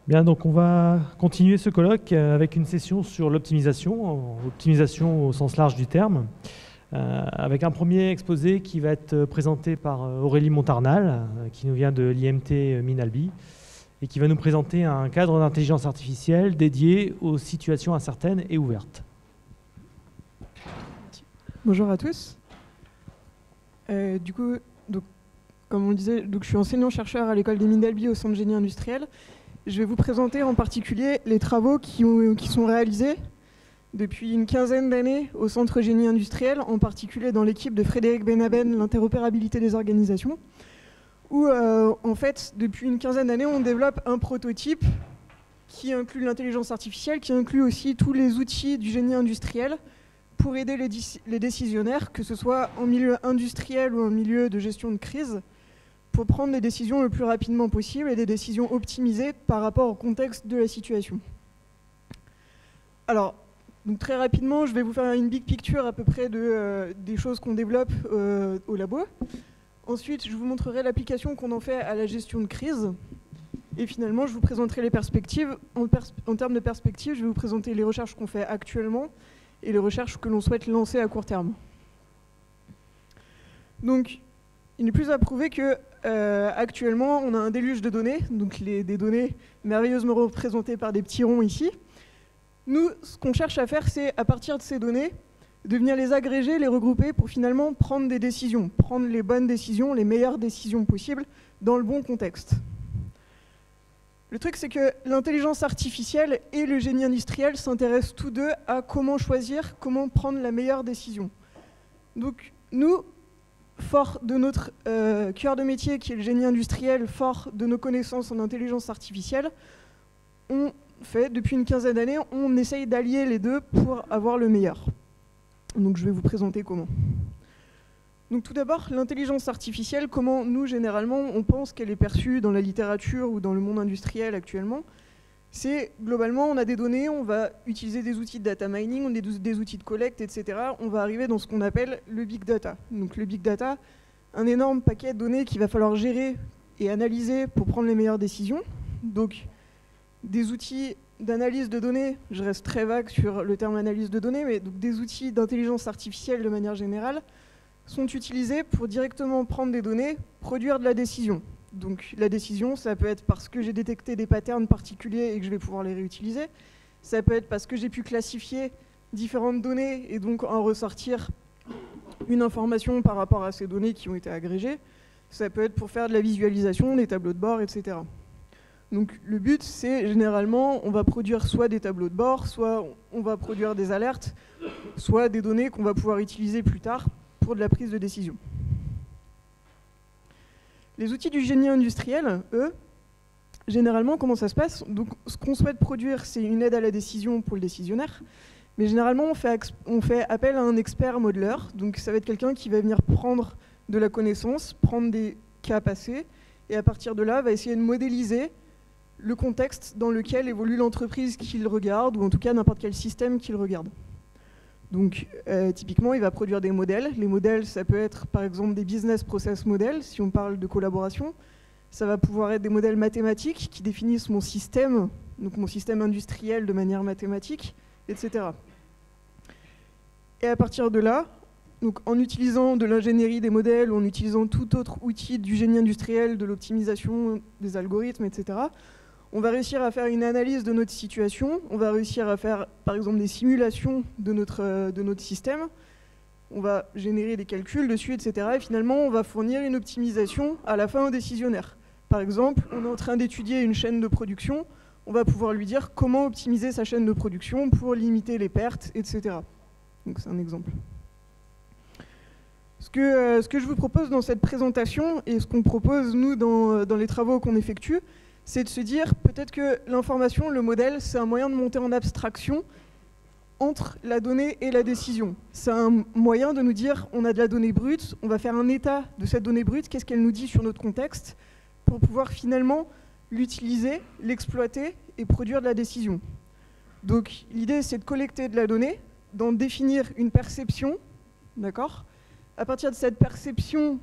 Bien, donc on va continuer ce colloque avec une session sur l'optimisation, optimisation au sens large du terme, avec un premier exposé qui va être présenté par Aurélie Montarnal, qui nous vient de l'IMT Minalbi, et qui va nous présenter un cadre d'intelligence artificielle dédié aux situations incertaines et ouvertes. Bonjour à tous. Comme on le disait, je suis enseignant-chercheur à l'école des Minalbi au Centre de génie industriel. Je vais vous présenter en particulier les travaux qui sont réalisés depuis une quinzaine d'années au Centre génie industriel, en particulier dans l'équipe de Frédéric Benaben, l'interopérabilité des organisations, où en fait, depuis une quinzaine d'années, on développe un prototype qui inclut l'intelligence artificielle, qui inclut aussi tous les outils du génie industriel pour aider les décisionnaires, que ce soit en milieu industriel ou en milieu de gestion de crise, pour prendre les décisions le plus rapidement possible et des décisions optimisées par rapport au contexte de la situation. Alors, donc très rapidement, je vais vous faire une big picture à peu près des choses qu'on développe au labo. Ensuite, je vous montrerai l'application qu'on en fait à la gestion de crise. Et finalement, je vous présenterai les perspectives. En termes de perspectives, je vais vous présenter les recherches qu'on fait actuellement et les recherches que l'on souhaite lancer à court terme. Donc, il n'est plus à prouver que actuellement, on a un déluge de données, donc des données merveilleusement représentées par des petits ronds ici. Nous, ce qu'on cherche à faire, c'est, à partir de ces données, de venir les agréger, les regrouper pour finalement prendre des décisions, prendre les bonnes décisions, les meilleures décisions possibles, dans le bon contexte. Le truc, c'est que l'intelligence artificielle et le génie industriel s'intéressent tous deux à comment choisir, comment prendre la meilleure décision. Donc, nous, fort de notre cœur de métier qui est le génie industriel, fort de nos connaissances en intelligence artificielle, on fait, depuis une quinzaine d'années, on essaye d'allier les deux pour avoir le meilleur. Donc je vais vous présenter comment. Donc tout d'abord, l'intelligence artificielle, comment nous, généralement, on pense qu'elle est perçue dans la littérature ou dans le monde industriel actuellement. C'est, globalement, on a des données, on va utiliser des outils de data mining, on a des outils de collecte, etc. On va arriver dans ce qu'on appelle le big data. Donc le big data, un énorme paquet de données qu'il va falloir gérer et analyser pour prendre les meilleures décisions. Donc des outils d'analyse de données, je reste très vague sur le terme analyse de données, mais donc des outils d'intelligence artificielle de manière générale sont utilisés pour directement prendre des données, produire de la décision. Donc la décision, ça peut être parce que j'ai détecté des patterns particuliers et que je vais pouvoir les réutiliser. Ça peut être parce que j'ai pu classifier différentes données et donc en ressortir une information par rapport à ces données qui ont été agrégées. Ça peut être pour faire de la visualisation, des tableaux de bord, etc. Donc le but, c'est généralement, on va produire soit des tableaux de bord, soit on va produire des alertes, soit des données qu'on va pouvoir utiliser plus tard pour de la prise de décision. Les outils du génie industriel, eux, généralement, comment ça se passe? Donc, ce qu'on souhaite produire, c'est une aide à la décision pour le décisionnaire. Mais généralement, on fait appel à un expert modeleur. Donc, ça va être quelqu'un qui va venir prendre de la connaissance, prendre des cas passés, et à partir de là, va essayer de modéliser le contexte dans lequel évolue l'entreprise qu'il regarde, ou en tout cas n'importe quel système qu'il regarde. Donc, typiquement, il va produire des modèles. Les modèles, ça peut être, par exemple, des business process models, si on parle de collaboration. Ça va pouvoir être des modèles mathématiques qui définissent mon système, donc mon système industriel de manière mathématique, etc. Et à partir de là, donc, en utilisant de l'ingénierie des modèles, ou en utilisant tout autre outil du génie industriel, de l'optimisation des algorithmes, etc., on va réussir à faire une analyse de notre situation, on va réussir à faire par exemple des simulations de notre système, on va générer des calculs dessus, etc. Et finalement, on va fournir une optimisation à la fin au décisionnaire. Par exemple, on est en train d'étudier une chaîne de production, on va pouvoir lui dire comment optimiser sa chaîne de production pour limiter les pertes, etc. Donc c'est un exemple. Ce que je vous propose dans cette présentation, et ce qu'on propose nous dans les travaux qu'on effectue, c'est de se dire peut-être que l'information, le modèle, c'est un moyen de monter en abstraction entre la donnée et la décision. C'est un moyen de nous dire on a de la donnée brute, on va faire un état de cette donnée brute, qu'est-ce qu'elle nous dit sur notre contexte, pour pouvoir finalement l'utiliser, l'exploiter et produire de la décision. Donc l'idée, c'est de collecter de la donnée, d'en définir une perception, d'accord ? À partir de cette perception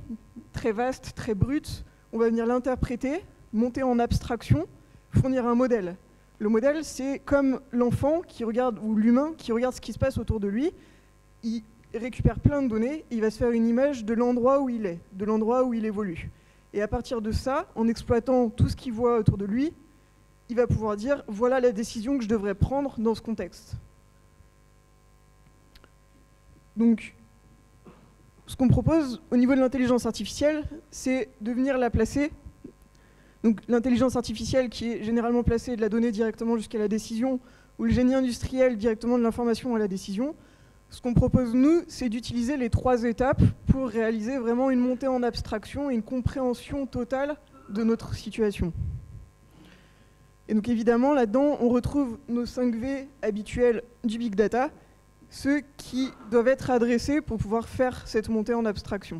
très vaste, très brute, on va venir l'interpréter, monter en abstraction, fournir un modèle. Le modèle, c'est comme l'enfant qui regarde, ou l'humain qui regarde ce qui se passe autour de lui. Il récupère plein de données, et il va se faire une image de l'endroit où il est, de l'endroit où il évolue. Et à partir de ça, en exploitant tout ce qu'il voit autour de lui, il va pouvoir dire, voilà la décision que je devrais prendre dans ce contexte. Donc, ce qu'on propose au niveau de l'intelligence artificielle, c'est de venir la placer. Donc, l'intelligence artificielle qui est généralement placée de la donnée directement jusqu'à la décision, ou le génie industriel directement de l'information à la décision. Ce qu'on propose, nous, c'est d'utiliser les 3 étapes pour réaliser vraiment une montée en abstraction et une compréhension totale de notre situation. Et donc évidemment, là-dedans, on retrouve nos 5 V habituels du big data, ceux qui doivent être adressés pour pouvoir faire cette montée en abstraction.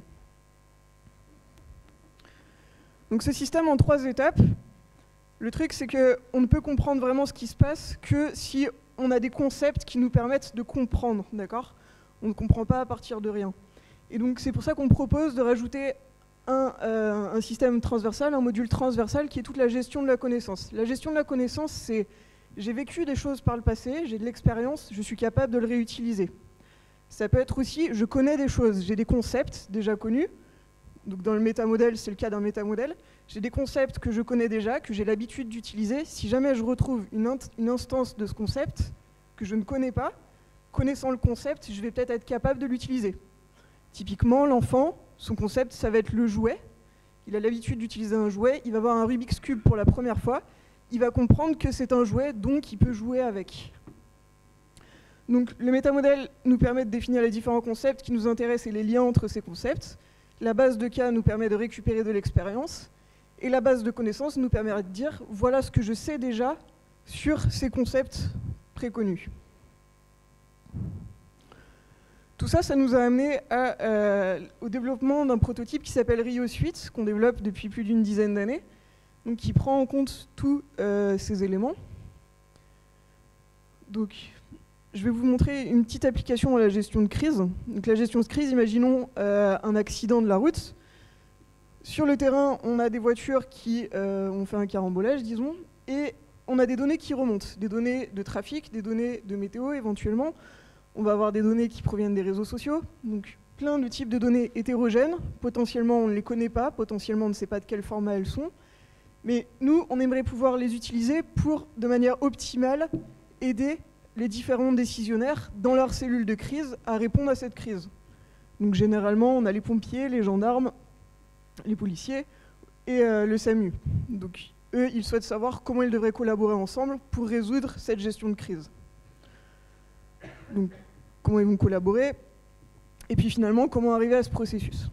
Donc ce système en 3 étapes, le truc c'est qu'on ne peut comprendre vraiment ce qui se passe que si on a des concepts qui nous permettent de comprendre, d'accord ? On ne comprend pas à partir de rien. Et donc c'est pour ça qu'on propose de rajouter un système transversal, un module transversal qui est toute la gestion de la connaissance. La gestion de la connaissance, c'est j'ai vécu des choses par le passé, j'ai de l'expérience, je suis capable de le réutiliser. Ça peut être aussi, je connais des choses, j'ai des concepts déjà connus. Donc dans le métamodèle, c'est le cas d'un métamodèle. J'ai des concepts que je connais déjà, que j'ai l'habitude d'utiliser. Si jamais je retrouve une instance de ce concept que je ne connais pas, connaissant le concept, je vais peut-être être capable de l'utiliser. Typiquement, l'enfant, son concept, ça va être le jouet. Il a l'habitude d'utiliser un jouet, il va voir un Rubik's Cube pour la première fois, il va comprendre que c'est un jouet, donc il peut jouer avec. Donc le métamodèle nous permet de définir les différents concepts qui nous intéressent et les liens entre ces concepts. La base de cas nous permet de récupérer de l'expérience. Et la base de connaissances nous permet de dire, voilà ce que je sais déjà sur ces concepts préconnus. Tout ça, ça nous a amené au développement d'un prototype qui s'appelle Rio Suite, qu'on développe depuis plus d'1 dizaine d'années, donc qui prend en compte tous ces éléments. Donc, je vais vous montrer une petite application à la gestion de crise. Donc, la gestion de crise, imaginons un accident de la route. Sur le terrain, on a des voitures qui ont fait un carambolage, disons, et on a des données qui remontent, des données de trafic, des données de météo éventuellement. On va avoir des données qui proviennent des réseaux sociaux, donc plein de types de données hétérogènes. Potentiellement, on ne les connaît pas, potentiellement, on ne sait pas de quel format elles sont. Mais nous, on aimerait pouvoir les utiliser pour, de manière optimale, aider les différents décisionnaires dans leurs cellules de crise à répondre à cette crise. Donc généralement, on a les pompiers, les gendarmes, les policiers et le SAMU. Donc eux, ils souhaitent savoir comment ils devraient collaborer ensemble pour résoudre cette gestion de crise. Donc comment ils vont collaborer et puis finalement, comment arriver à ce processus.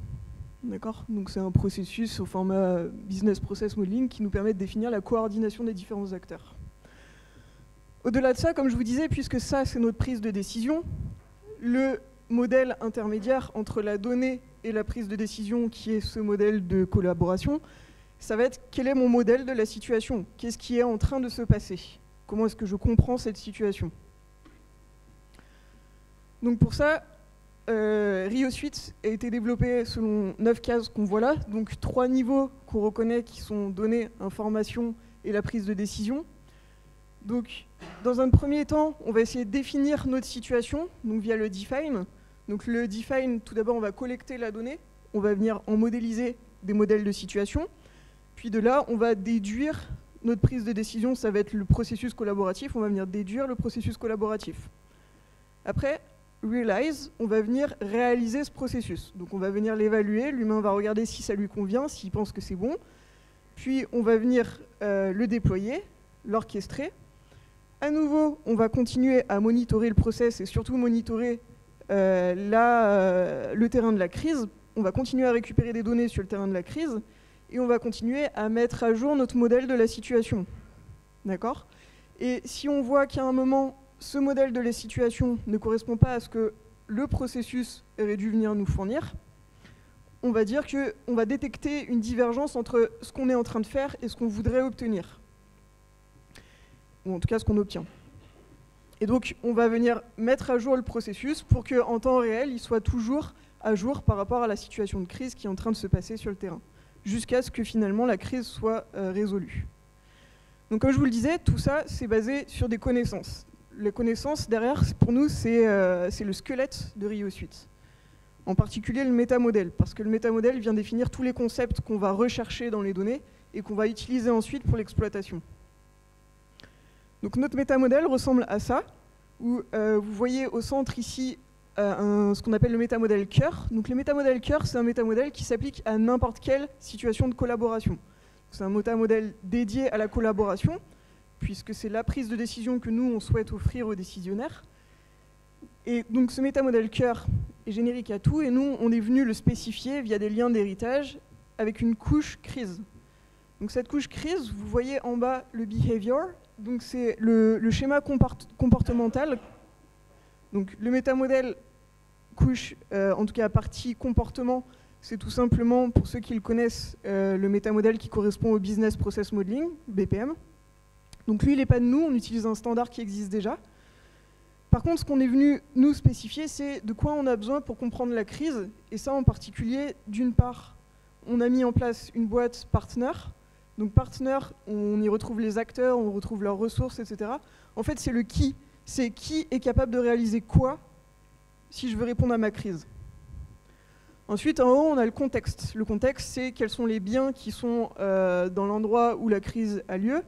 D'accord ? Donc c'est un processus au format Business Process Modeling qui nous permet de définir la coordination des différents acteurs. Au-delà de ça, comme je vous disais, puisque ça c'est notre prise de décision, le modèle intermédiaire entre la donnée et la prise de décision qui est ce modèle de collaboration, ça va être quel est mon modèle de la situation ? Qu'est-ce qui est en train de se passer ? Comment est-ce que je comprends cette situation ? Donc pour ça, Rio Suite a été développé selon 9 cases qu'on voit là, donc 3 niveaux qu'on reconnaît qui sont données, information et la prise de décision. Donc dans un premier temps, on va essayer de définir notre situation, donc via le define. Donc le define, tout d'abord, on va collecter la donnée, on va venir en modéliser des modèles de situation, puis de là, on va déduire notre prise de décision, ça va être le processus collaboratif, on va venir déduire le processus collaboratif. Après, realize, on va venir réaliser ce processus. Donc on va venir l'évaluer, l'humain va regarder si ça lui convient, s'il pense que c'est bon, puis on va venir le déployer, l'orchestrer. À nouveau, on va continuer à monitorer le process et surtout monitorer le terrain de la crise. On va continuer à récupérer des données sur le terrain de la crise et on va continuer à mettre à jour notre modèle de la situation. D'accord ? Et si on voit qu'à un moment, ce modèle de la situation ne correspond pas à ce que le processus aurait dû venir nous fournir, on va dire qu'on va détecter une divergence entre ce qu'on est en train de faire et ce qu'on voudrait obtenir. Ou en tout cas ce qu'on obtient. Et donc on va venir mettre à jour le processus pour qu'en temps réel, il soit toujours à jour par rapport à la situation de crise qui est en train de se passer sur le terrain, jusqu'à ce que finalement la crise soit résolue. Donc comme je vous le disais, tout ça, c'est basé sur des connaissances. Les connaissances, derrière, pour nous, c'est le squelette de Rio Suite. En particulier le métamodèle, parce que le métamodèle vient définir tous les concepts qu'on va rechercher dans les données et qu'on va utiliser ensuite pour l'exploitation. Donc notre métamodèle ressemble à ça, où vous voyez au centre ici ce qu'on appelle le métamodèle cœur. Donc le métamodèle cœur, c'est un métamodèle qui s'applique à n'importe quelle situation de collaboration. C'est un métamodèle dédié à la collaboration, puisque c'est la prise de décision que nous, on souhaite offrir aux décisionnaires. Et donc ce métamodèle cœur est générique à tout, et nous, on est venu le spécifier via des liens d'héritage avec une couche crise. Donc cette couche crise, vous voyez en bas le behavior, donc c'est le schéma comportemental. Donc le métamodèle couche, en tout cas partie comportement, c'est tout simplement, pour ceux qui le connaissent, le métamodèle qui correspond au Business Process Modeling, BPM. Donc lui, il n'est pas de nous, on utilise un standard qui existe déjà. Par contre, ce qu'on est venu nous spécifier, c'est de quoi on a besoin pour comprendre la crise. Et ça, en particulier, d'une part, on a mis en place une boîte partenaire. Donc partenaire, on y retrouve les acteurs, on retrouve leurs ressources, etc. En fait, c'est le qui. C'est qui est capable de réaliser quoi si je veux répondre à ma crise. Ensuite, en haut, on a le contexte. Le contexte, c'est quels sont les biens qui sont dans l'endroit où la crise a lieu,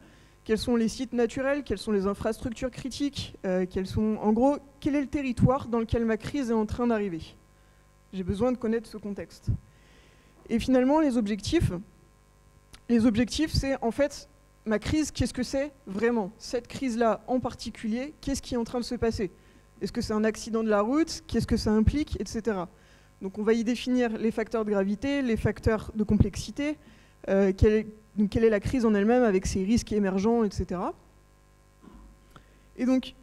quels sont les sites naturels, quelles sont les infrastructures critiques, en gros, quel est le territoire dans lequel ma crise est en train d'arriver. J'ai besoin de connaître ce contexte. Et finalement, les objectifs, c'est en fait, ma crise, qu'est-ce que c'est vraiment? Cette crise-là en particulier, qu'est-ce qui est en train de se passer? Est-ce que c'est un accident de la route? Qu'est-ce que ça implique? Etc. Donc on va y définir les facteurs de gravité, les facteurs de complexité, quelle est la crise en elle-même avec ses risques émergents, etc. Et donc,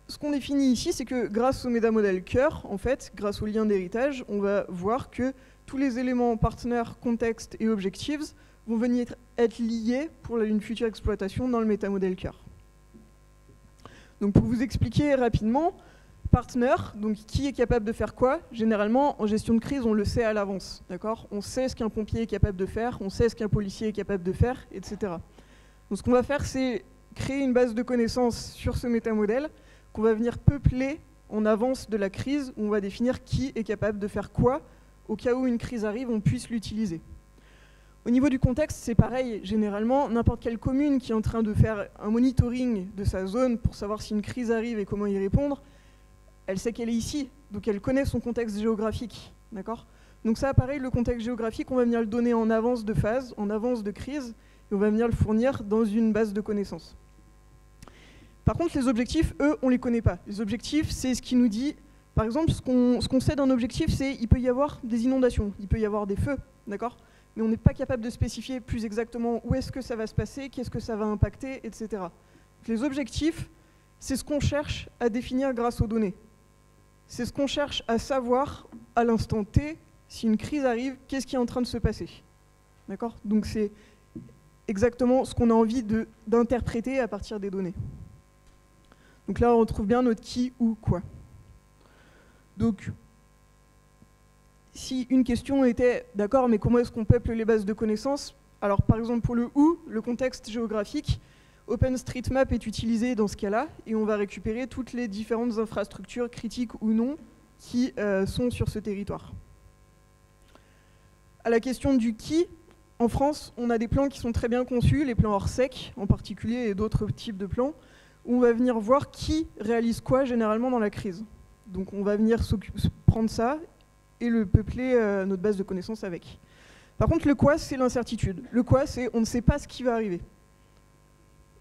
ce qu'on définit ici, c'est que grâce au métamodèle cœur, en fait, grâce au lien d'héritage, on va voir que tous les éléments partenaires, contexte et objectives vont venir être liés pour une future exploitation dans le métamodèle cœur. Donc pour vous expliquer rapidement, partenaire, donc qui est capable de faire quoi? Généralement, en gestion de crise, on le sait à l'avance, d'accord? On sait ce qu'un pompier est capable de faire, on sait ce qu'un policier est capable de faire, etc. Donc ce qu'on va faire, c'est créer une base de connaissances sur ce métamodèle qu'on va venir peupler en avance de la crise, où on va définir qui est capable de faire quoi, au cas où une crise arrive, on puisse l'utiliser. Au niveau du contexte, c'est pareil. Généralement, n'importe quelle commune qui est en train de faire un monitoring de sa zone pour savoir si une crise arrive et comment y répondre, elle sait qu'elle est ici, donc elle connaît son contexte géographique. D'accord ? Donc ça, pareil, le contexte géographique, on va venir le donner en avance de phase, en avance de crise, et on va venir le fournir dans une base de connaissances. Par contre, les objectifs, eux, on ne les connaît pas. Les objectifs, c'est ce qui nous dit, par exemple, ce qu'on sait d'un objectif, c'est qu'il peut y avoir des inondations, il peut y avoir des feux, d'accord ? Mais on n'est pas capable de spécifier plus exactement où est-ce que ça va se passer, qu'est-ce que ça va impacter, etc. Donc les objectifs, c'est ce qu'on cherche à définir grâce aux données. C'est ce qu'on cherche à savoir à l'instant T, si une crise arrive, qu'est-ce qui est en train de se passer. D'accord ? Donc c'est exactement ce qu'on a envie d'interpréter à partir des données. Donc là, on retrouve bien notre qui, où, quoi. Donc, si une question était, d'accord, mais comment est-ce qu'on peuple les bases de connaissances? Alors, par exemple, pour le où, le contexte géographique, OpenStreetMap est utilisé dans ce cas-là, et on va récupérer toutes les différentes infrastructures critiques ou non qui sont sur ce territoire. À la question du qui, en France, on a des plans qui sont très bien conçus, les plans Orsec en particulier, et d'autres types de plans, où on va venir voir qui réalise quoi généralement dans la crise. Donc on va venir prendre ça et le peupler notre base de connaissances avec. Par contre, le quoi, c'est l'incertitude. Le quoi, c'est on ne sait pas ce qui va arriver.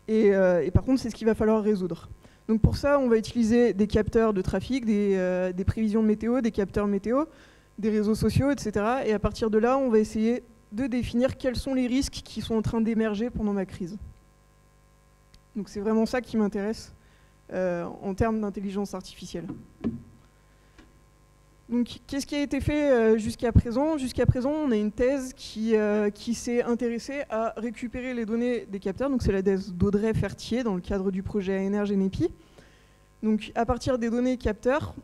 Et par contre, c'est ce qu'il va falloir résoudre. Donc pour ça, on va utiliser des capteurs de trafic, des prévisions de météo, des capteurs météo, des réseaux sociaux, etc. Et à partir de là, on va essayer de définir quels sont les risques qui sont en train d'émerger pendant ma crise. Donc c'est vraiment ça qui m'intéresse en termes d'intelligence artificielle. Donc qu'est-ce qui a été fait jusqu'à présent? Jusqu'à présent, on a une thèse qui s'est intéressée à récupérer les données des capteurs. Donc c'est la thèse d'Audrey Fertier dans le cadre du projet ANR Genepi. Donc à partir des données capteurs,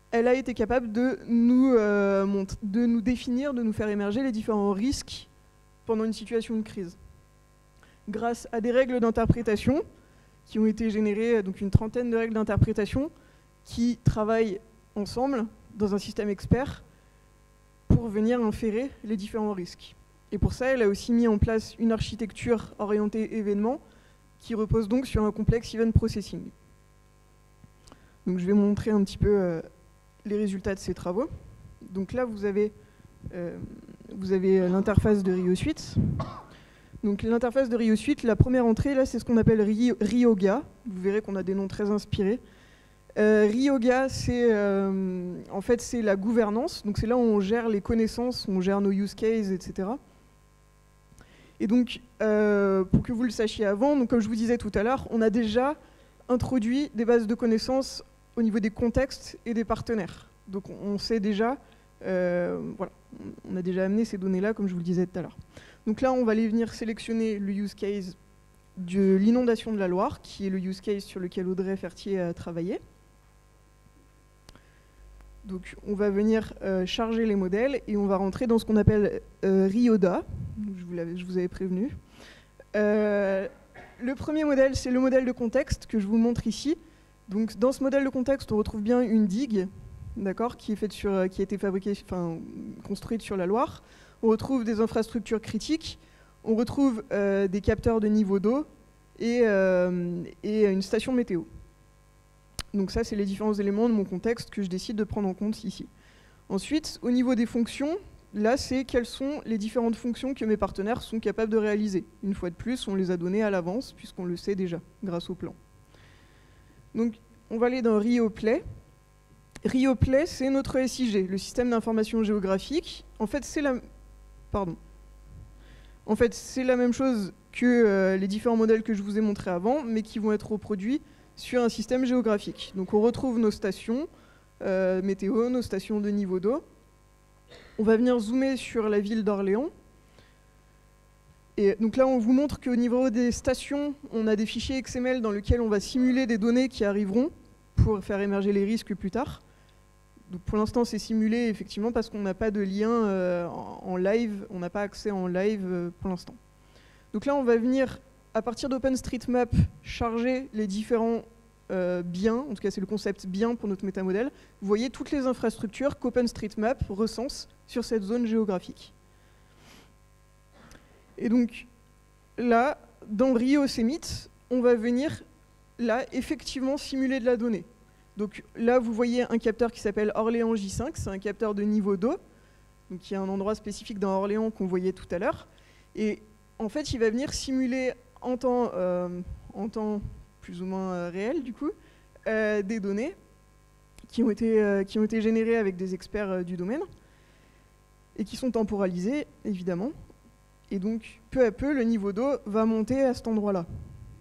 elle a été capable de nous définir, de nous faire émerger les différents risques pendant une situation de crise. grâce à des règles d'interprétation qui ont été générées, donc une trentaine de règles d'interprétation qui travaillent ensemble dans un système expert pour venir inférer les différents risques. Et pour ça, elle a aussi mis en place une architecture orientée événement qui repose donc sur un complexe event processing. Donc je vais montrer un petit peu les résultats de ces travaux. Donc là, vous avez l'interface de RioSuite. Donc l'interface de RioSuite, la première entrée, là, c'est ce qu'on appelle Ryoga. Vous verrez qu'on a des noms très inspirés. Ryoga, c'est en fait, c'est la gouvernance. Donc c'est là où on gère les connaissances, on gère nos use cases, etc. Et donc, pour que vous le sachiez avant, donc comme je vous disais tout à l'heure, on a déjà introduit des bases de connaissances au niveau des contextes et des partenaires. Donc on sait déjà, voilà, on a déjà amené ces données-là, comme je vous le disais tout à l'heure. Donc là, on va aller venir sélectionner le use case de l'inondation de la Loire, qui est le use case sur lequel Audrey Fertier a travaillé. Donc on va venir charger les modèles et on va rentrer dans ce qu'on appelle Ryoda. Je vous avais prévenu. Le premier modèle, c'est le modèle de contexte que je vous montre ici. Donc dans ce modèle de contexte, on retrouve bien une digue, d'accord, qui a été construite sur la Loire. On retrouve des infrastructures critiques. On retrouve des capteurs de niveau d'eau et une station météo. Donc ça, c'est les différents éléments de mon contexte que je décide de prendre en compte ici. Ensuite, au niveau des fonctions, là, c'est quelles sont les différentes fonctions que mes partenaires sont capables de réaliser. Une fois de plus, on les a données à l'avance, puisqu'on le sait déjà, grâce au plan. Donc, on va aller dans RioPlay. RioPlay, c'est notre SIG, le système d'information géographique. En fait, c'est la même chose que les différents modèles que je vous ai montrés avant, mais qui vont être reproduits sur un système géographique. Donc on retrouve nos stations météo, nos stations de niveau d'eau. On va venir zoomer sur la ville d'Orléans. Et donc là, on vous montre qu'au niveau des stations, on a des fichiers XML dans lesquels on va simuler des données qui arriveront pour faire émerger les risques plus tard. Donc pour l'instant, c'est simulé effectivement parce qu'on n'a pas de lien en live, on n'a pas accès en live pour l'instant. Donc là, on va venir, à partir d'OpenStreetMap, charger les différents biens, en tout cas c'est le concept bien pour notre métamodèle. Vous voyez toutes les infrastructures qu'OpenStreetMap recense sur cette zone géographique. Et donc là, dans RioCemit, on va venir là effectivement simuler de la donnée. Donc là, vous voyez un capteur qui s'appelle Orléans J5, c'est un capteur de niveau d'eau, donc il y a un endroit spécifique dans Orléans qu'on voyait tout à l'heure. Et en fait, il va venir simuler en temps plus ou moins réel, du coup, des données qui ont été générées avec des experts du domaine et qui sont temporalisées, évidemment. Et donc, peu à peu, le niveau d'eau va monter à cet endroit-là.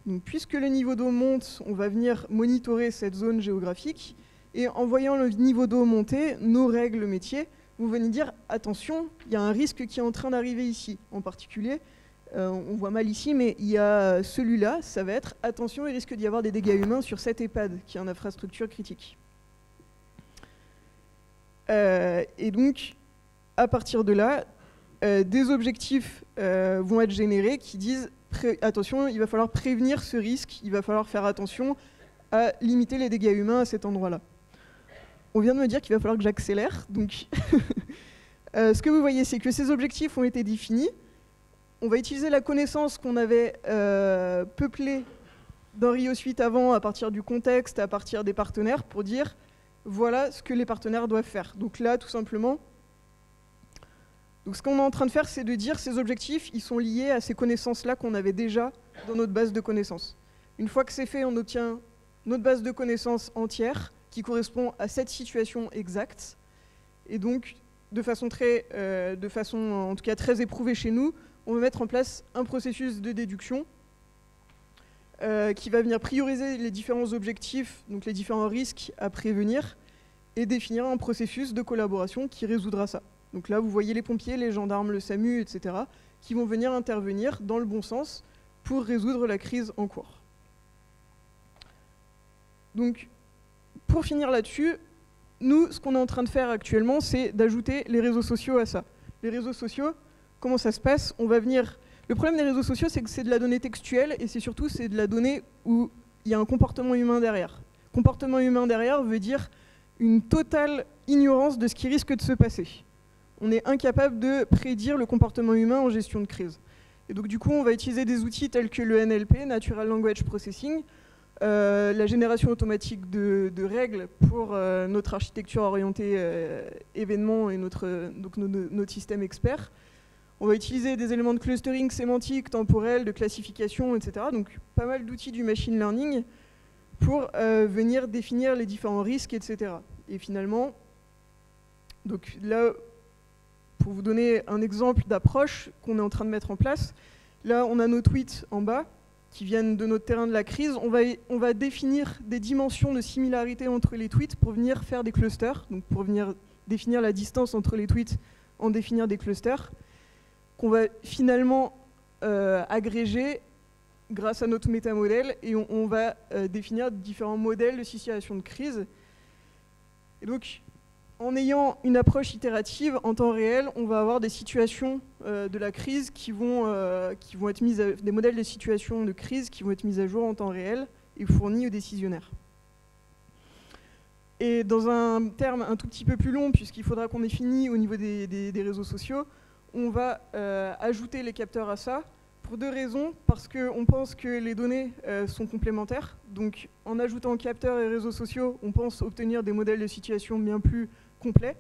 Donc, puisque le niveau d'eau monte, on va venir monitorer cette zone géographique. Et en voyant le niveau d'eau monter, nos règles métiers vont venir dire « Attention, il y a un risque qui est en train d'arriver ici. » En particulier, on voit mal ici, mais il y a celui-là, ça va être « Attention, il risque d'y avoir des dégâts humains sur cette EHPAD, qui est une infrastructure critique. » Et donc, à partir de là, des objectifs vont être générés qui disent attention, il va falloir prévenir ce risque, il va falloir faire attention à limiter les dégâts humains à cet endroit-là. On vient de me dire qu'il va falloir que j'accélère, donc ce que vous voyez, c'est que ces objectifs ont été définis. On va utiliser la connaissance qu'on avait peuplée dans RioSuite avant, à partir du contexte, à partir des partenaires, pour dire voilà ce que les partenaires doivent faire. Donc là, tout simplement, donc ce qu'on est en train de faire, c'est de dire ces objectifs, ils sont liés à ces connaissances-là qu'on avait déjà dans notre base de connaissances. Une fois que c'est fait, on obtient notre base de connaissances entière qui correspond à cette situation exacte. Et donc, de façon en tout cas très éprouvée chez nous, on va mettre en place un processus de déduction qui va venir prioriser les différents objectifs, donc les différents risques à prévenir, et définir un processus de collaboration qui résoudra ça. Donc là, vous voyez les pompiers, les gendarmes, le SAMU, etc., qui vont venir intervenir dans le bon sens pour résoudre la crise en cours. Donc, pour finir là-dessus, nous, ce qu'on est en train de faire actuellement, c'est d'ajouter les réseaux sociaux à ça. Les réseaux sociaux, comment ça se passe? On va venir Le problème des réseaux sociaux, c'est que c'est de la donnée textuelle et c'est surtout c'est de la donnée où il y a un comportement humain derrière. Comportement humain derrière veut dire une totale ignorance de ce qui risque de se passer. On est incapable de prédire le comportement humain en gestion de crise. Et donc du coup, on va utiliser des outils tels que le NLP, Natural Language Processing, la génération automatique de règles pour notre architecture orientée événements et notre système expert. On va utiliser des éléments de clustering sémantique, temporel, de classification, etc. Donc pas mal d'outils du machine learning pour venir définir les différents risques, etc. Et finalement, donc là, pour vous donner un exemple d'approche qu'on est en train de mettre en place, là on a nos tweets en bas qui viennent de notre terrain de la crise. On va définir des dimensions de similarité entre les tweets pour venir faire des clusters, donc pour venir définir la distance entre les tweets, en définir des clusters, qu'on va finalement agréger grâce à notre métamodèle, et on va définir différents modèles de situation de crise. Et donc, en ayant une approche itérative en temps réel, on va avoir des situations de la crise qui vont être mises des modèles de situation de crise qui vont être mis à jour en temps réel et fournis aux décisionnaires. Et dans un terme un tout petit peu plus long, puisqu'il faudra qu'on définisse au niveau des réseaux sociaux, on va ajouter les capteurs à ça pour deux raisons. Parce qu'on pense que les données sont complémentaires. Donc en ajoutant capteurs et réseaux sociaux, on pense obtenir des modèles de situation bien plus complets.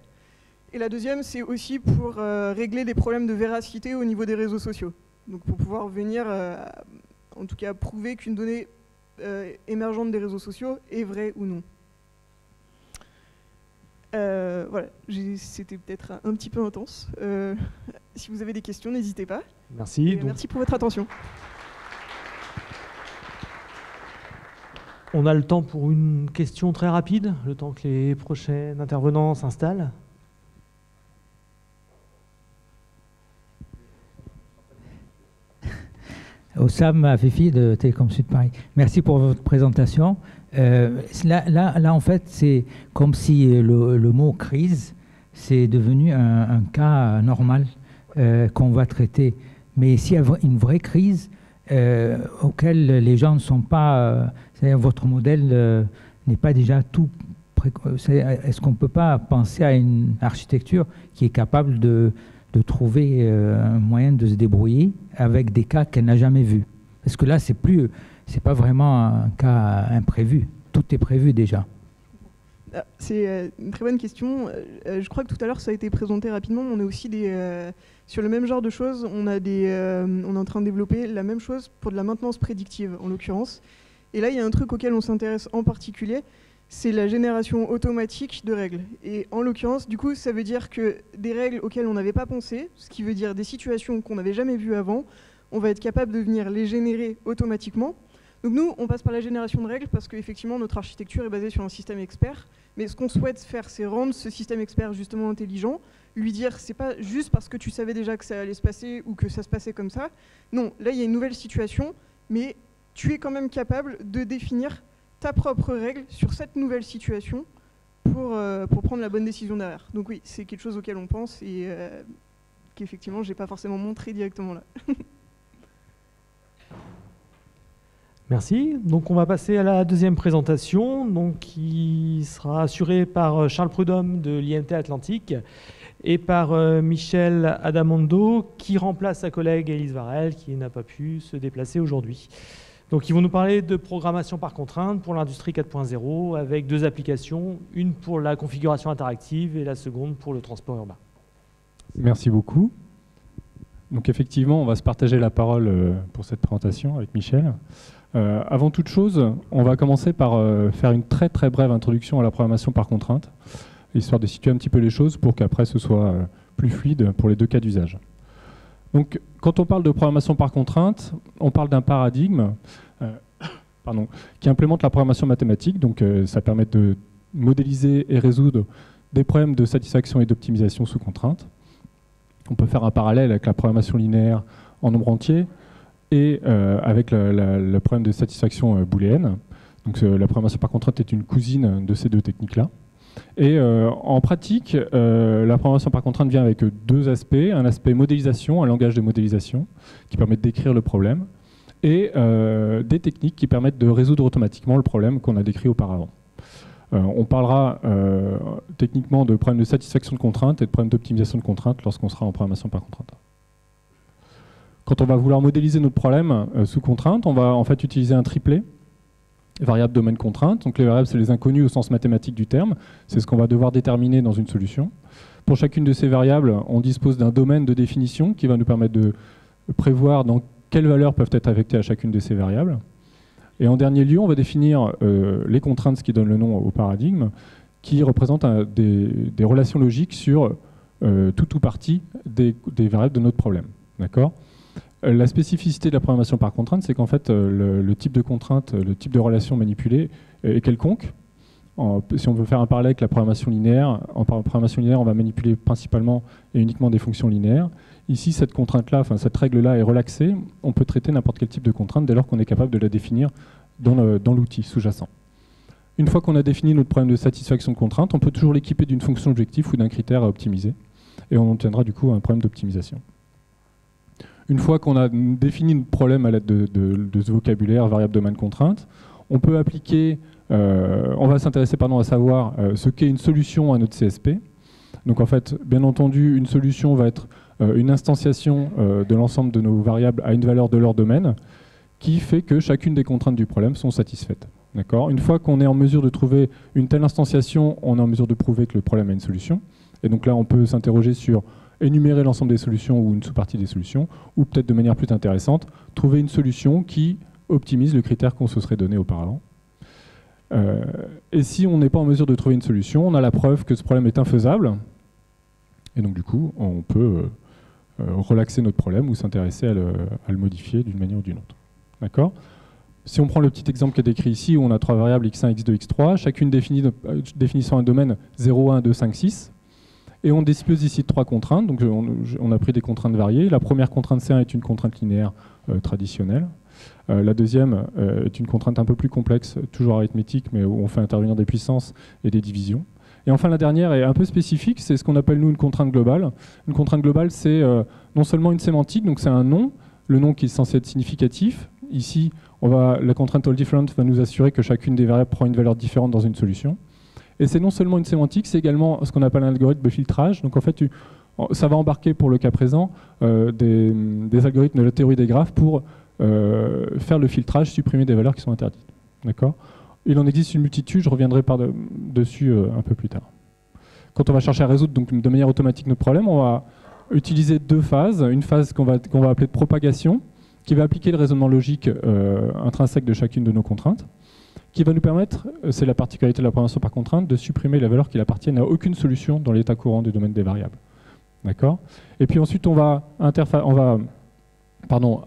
Et la deuxième, c'est aussi pour régler des problèmes de véracité au niveau des réseaux sociaux. Donc pour pouvoir venir, en tout cas, prouver qu'une donnée émergente des réseaux sociaux est vraie ou non. Voilà, c'était peut-être un petit peu intense. Si vous avez des questions, n'hésitez pas. Merci. Merci pour votre attention. On a le temps pour une question très rapide, le temps que les prochains intervenants s'installent. Oussam Afifi de Télécom Sud Paris. Merci pour votre présentation. Là, en fait, c'est comme si le mot crise, c'est devenu un cas normal qu'on va traiter. Mais s'il y a une vraie crise auquel les gens ne sont pas... c'est-à-dire votre modèle n'est pas déjà tout... Est-ce qu'on ne peut pas penser à une architecture qui est capable de trouver un moyen de se débrouiller avec des cas qu'elle n'a jamais vus? Parce que là, c'est pas vraiment un cas imprévu. Tout est prévu déjà. C'est une très bonne question. Je crois que tout à l'heure, ça a été présenté rapidement. On est aussi sur le même genre de choses. On est en train de développer la même chose pour de la maintenance prédictive, en l'occurrence. Et là, il y a un truc auquel on s'intéresse en particulier, c'est la génération automatique de règles. Et en l'occurrence, du coup, ça veut dire que des règles auxquelles on n'avait pas pensé, ce qui veut dire des situations qu'on n'avait jamais vues avant, on va être capable de venir les générer automatiquement. Donc nous, on passe par la génération de règles parce qu'effectivement, notre architecture est basée sur un système expert. Mais ce qu'on souhaite faire, c'est rendre ce système expert justement intelligent, lui dire, c'est pas juste parce que tu savais déjà que ça allait se passer ou que ça se passait comme ça. Non, là, il y a une nouvelle situation, mais tu es quand même capable de définir ta propre règle sur cette nouvelle situation pour prendre la bonne décision derrière. Donc oui, c'est quelque chose auquel on pense et qu'effectivement, je n'ai pas forcément montré directement là. Merci. Donc on va passer à la deuxième présentation, donc, qui sera assurée par Charles Prudhomme de l'IMT Atlantique et par Michel Adamondo, qui remplace sa collègue Élise Varel, qui n'a pas pu se déplacer aujourd'hui. Donc ils vont nous parler de programmation par contrainte pour l'industrie 4.0 avec deux applications, une pour la configuration interactive et la seconde pour le transport urbain. Merci beaucoup. Donc effectivement, on va se partager la parole pour cette présentation avec Michel. Avant toute chose, on va commencer par faire une très très brève introduction à la programmation par contrainte, histoire de situer un petit peu les choses pour qu'après ce soit plus fluide pour les deux cas d'usage. Donc quand on parle de programmation par contrainte, on parle d'un paradigme qui implémente la programmation mathématique, donc ça permet de modéliser et résoudre des problèmes de satisfaction et d'optimisation sous contrainte. On peut faire un parallèle avec la programmation linéaire en nombre entier, et avec le problème de satisfaction booléenne. Donc la programmation par contrainte est une cousine de ces deux techniques-là. Et en pratique, la programmation par contrainte vient avec deux aspects. Un aspect modélisation, un langage de modélisation qui permet de décrire le problème, et des techniques qui permettent de résoudre automatiquement le problème qu'on a décrit auparavant. On parlera techniquement de problèmes de satisfaction de contrainte et de problèmes d'optimisation de contrainte lorsqu'on sera en programmation par contrainte. Quand on va vouloir modéliser notre problème sous contrainte, on va en fait utiliser un triplet, variable, domaine, contrainte. Donc les variables, c'est les inconnus au sens mathématique du terme. C'est ce qu'on va devoir déterminer dans une solution. Pour chacune de ces variables, on dispose d'un domaine de définition qui va nous permettre de prévoir dans quelles valeurs peuvent être affectées à chacune de ces variables. Et en dernier lieu, on va définir les contraintes, ce qui donne le nom au paradigme, qui représentent des relations logiques sur tout ou partie des variables de notre problème. D'accord ? La spécificité de la programmation par contrainte, c'est qu'en fait, le type de contrainte, le type de relation manipulée est quelconque. Si on veut faire un parallèle avec la programmation linéaire, en programmation linéaire, on va manipuler principalement et uniquement des fonctions linéaires. Ici, cette contrainte-là, enfin cette règle-là est relaxée. On peut traiter n'importe quel type de contrainte dès lors qu'on est capable de la définir dans l'outil sous-jacent. Une fois qu'on a défini notre problème de satisfaction de contrainte, on peut toujours l'équiper d'une fonction objectif ou d'un critère à optimiser. Et on obtiendra du coup un problème d'optimisation. Une fois qu'on a défini notre problème à l'aide de ce vocabulaire, variable, domaine, contrainte, on peut appliquer, on va s'intéresser à savoir ce qu'est une solution à notre CSP. Donc en fait, bien entendu, une solution va être une instantiation de l'ensemble de nos variables à une valeur de leur domaine qui fait que chacune des contraintes du problème sont satisfaites. Une fois qu'on est en mesure de trouver une telle instantiation, on est en mesure de prouver que le problème a une solution. Et donc là, on peut s'interroger sur énumérer l'ensemble des solutions ou une sous-partie des solutions, ou peut-être de manière plus intéressante, trouver une solution qui optimise le critère qu'on se serait donné auparavant. Et si on n'est pas en mesure de trouver une solution, on a la preuve que ce problème est infaisable. Et donc du coup, on peut relaxer notre problème ou s'intéresser à le modifier d'une manière ou d'une autre. D'accord ? Si on prend le petit exemple qui est décrit ici, où on a trois variables x1, x2, x3, chacune définissant un domaine 0, 1, 2, 5, 6. Et on dispose ici de trois contraintes. Donc on a pris des contraintes variées. La première contrainte C1 est une contrainte linéaire traditionnelle. La deuxième est une contrainte un peu plus complexe, toujours arithmétique, mais où on fait intervenir des puissances et des divisions. Et enfin, la dernière est un peu spécifique, c'est ce qu'on appelle, nous, une contrainte globale. Une contrainte globale, c'est non seulement une sémantique, donc c'est un nom, le nom qui est censé être significatif. Ici, la contrainte AllDifferent va nous assurer que chacune des variables prend une valeur différente dans une solution. Et c'est non seulement une sémantique, c'est également ce qu'on appelle un algorithme de filtrage. Donc en fait, ça va embarquer pour le cas présent des algorithmes de la théorie des graphes pour faire le filtrage, supprimer des valeurs qui sont interdites. D'accord ? Il en existe une multitude, je reviendrai dessus un peu plus tard. Quand on va chercher à résoudre donc, de manière automatique notre problème, on va utiliser deux phases. Une phase qu'on va appeler de propagation, qui va appliquer le raisonnement logique intrinsèque de chacune de nos contraintes, qui va nous permettre, c'est la particularité de la programmation par contrainte, de supprimer les valeurs qui n'appartiennent à aucune solution dans l'état courant du domaine des variables. D'accord ? Et puis ensuite, on va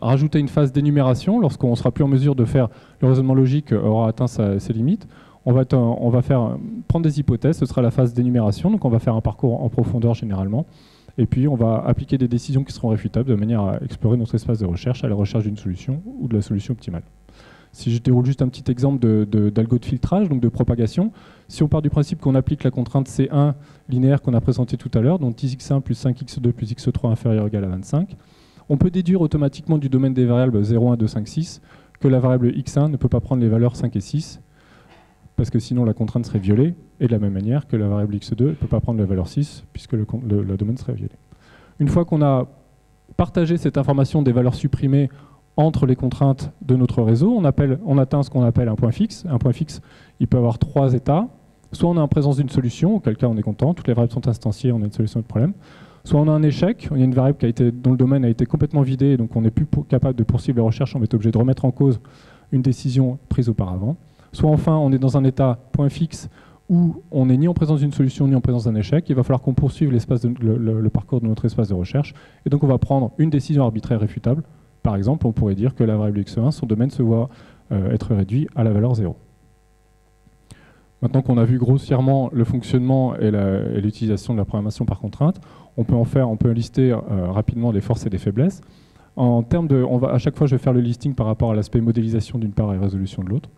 rajouter une phase d'énumération. Lorsqu'on ne sera plus en mesure de faire le raisonnement logique, aura atteint ses limites. On va prendre des hypothèses, ce sera la phase d'énumération. Donc on va faire un parcours en profondeur généralement. Et puis on va appliquer des décisions qui seront réfutables de manière à explorer notre espace de recherche à la recherche d'une solution ou de la solution optimale. Si je déroule juste un petit exemple d'algo de filtrage, donc de propagation, si on part du principe qu'on applique la contrainte C1 linéaire qu'on a présentée tout à l'heure, donc 10x1 plus 5x2 plus x3 inférieur ou égal à 25, on peut déduire automatiquement du domaine des variables 0, 1, 2, 5, 6 que la variable x1 ne peut pas prendre les valeurs 5 et 6, parce que sinon la contrainte serait violée, et de la même manière que la variable x2 ne peut pas prendre la valeur 6, puisque le domaine serait violé. Une fois qu'on a partagé cette information des valeurs supprimées entre les contraintes de notre réseau, on atteint ce qu'on appelle un point fixe. Un point fixe, il peut avoir trois états. Soit on est en présence d'une solution, auquel cas on est content, toutes les variables sont instanciées, on a une solution de problème. Soit on a un échec, on a une variable dont le domaine a été complètement vidé, donc on n'est plus capable de poursuivre les recherches, on va être obligé de remettre en cause une décision prise auparavant. Soit enfin on est dans un état point fixe où on n'est ni en présence d'une solution ni en présence d'un échec. Il va falloir qu'on poursuive le parcours de notre espace de recherche. Et donc on va prendre une décision arbitraire réfutable. Par exemple, on pourrait dire que la variable x1, son domaine se voit être réduit à la valeur 0. Maintenant qu'on a vu grossièrement le fonctionnement et l'utilisation de la programmation par contrainte, on peut lister rapidement les forces et les faiblesses. À chaque fois, je vais faire le listing par rapport à l'aspect modélisation d'une part et résolution de l'autre.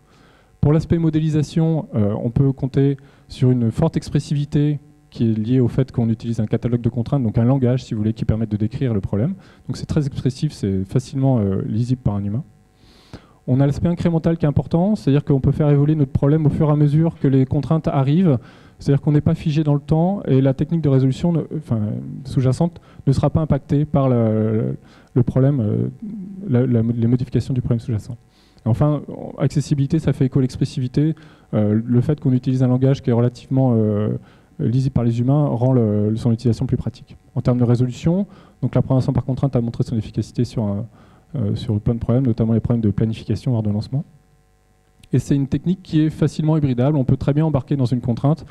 Pour l'aspect modélisation, on peut compter sur une forte expressivité qui est liée au fait qu'on utilise un catalogue de contraintes, donc un langage, si vous voulez, qui permet de décrire le problème. Donc c'est très expressif, c'est facilement lisible par un humain. On a l'aspect incrémental qui est important, c'est-à-dire qu'on peut faire évoluer notre problème au fur et à mesure que les contraintes arrivent, c'est-à-dire qu'on n'est pas figé dans le temps et la technique de résolution sous-jacente ne sera pas impactée par le problème, les modifications du problème sous-jacent. Enfin, accessibilité, ça fait écho à l'expressivité. Le fait qu'on utilise un langage qui est relativement lisible par les humains rend son utilisation plus pratique. En termes de résolution, donc la programmation par contrainte a montré son efficacité sur plein de problèmes, notamment les problèmes de planification hors de lancement. Et c'est une technique qui est facilement hybridable. On peut très bien embarquer dans une contrainte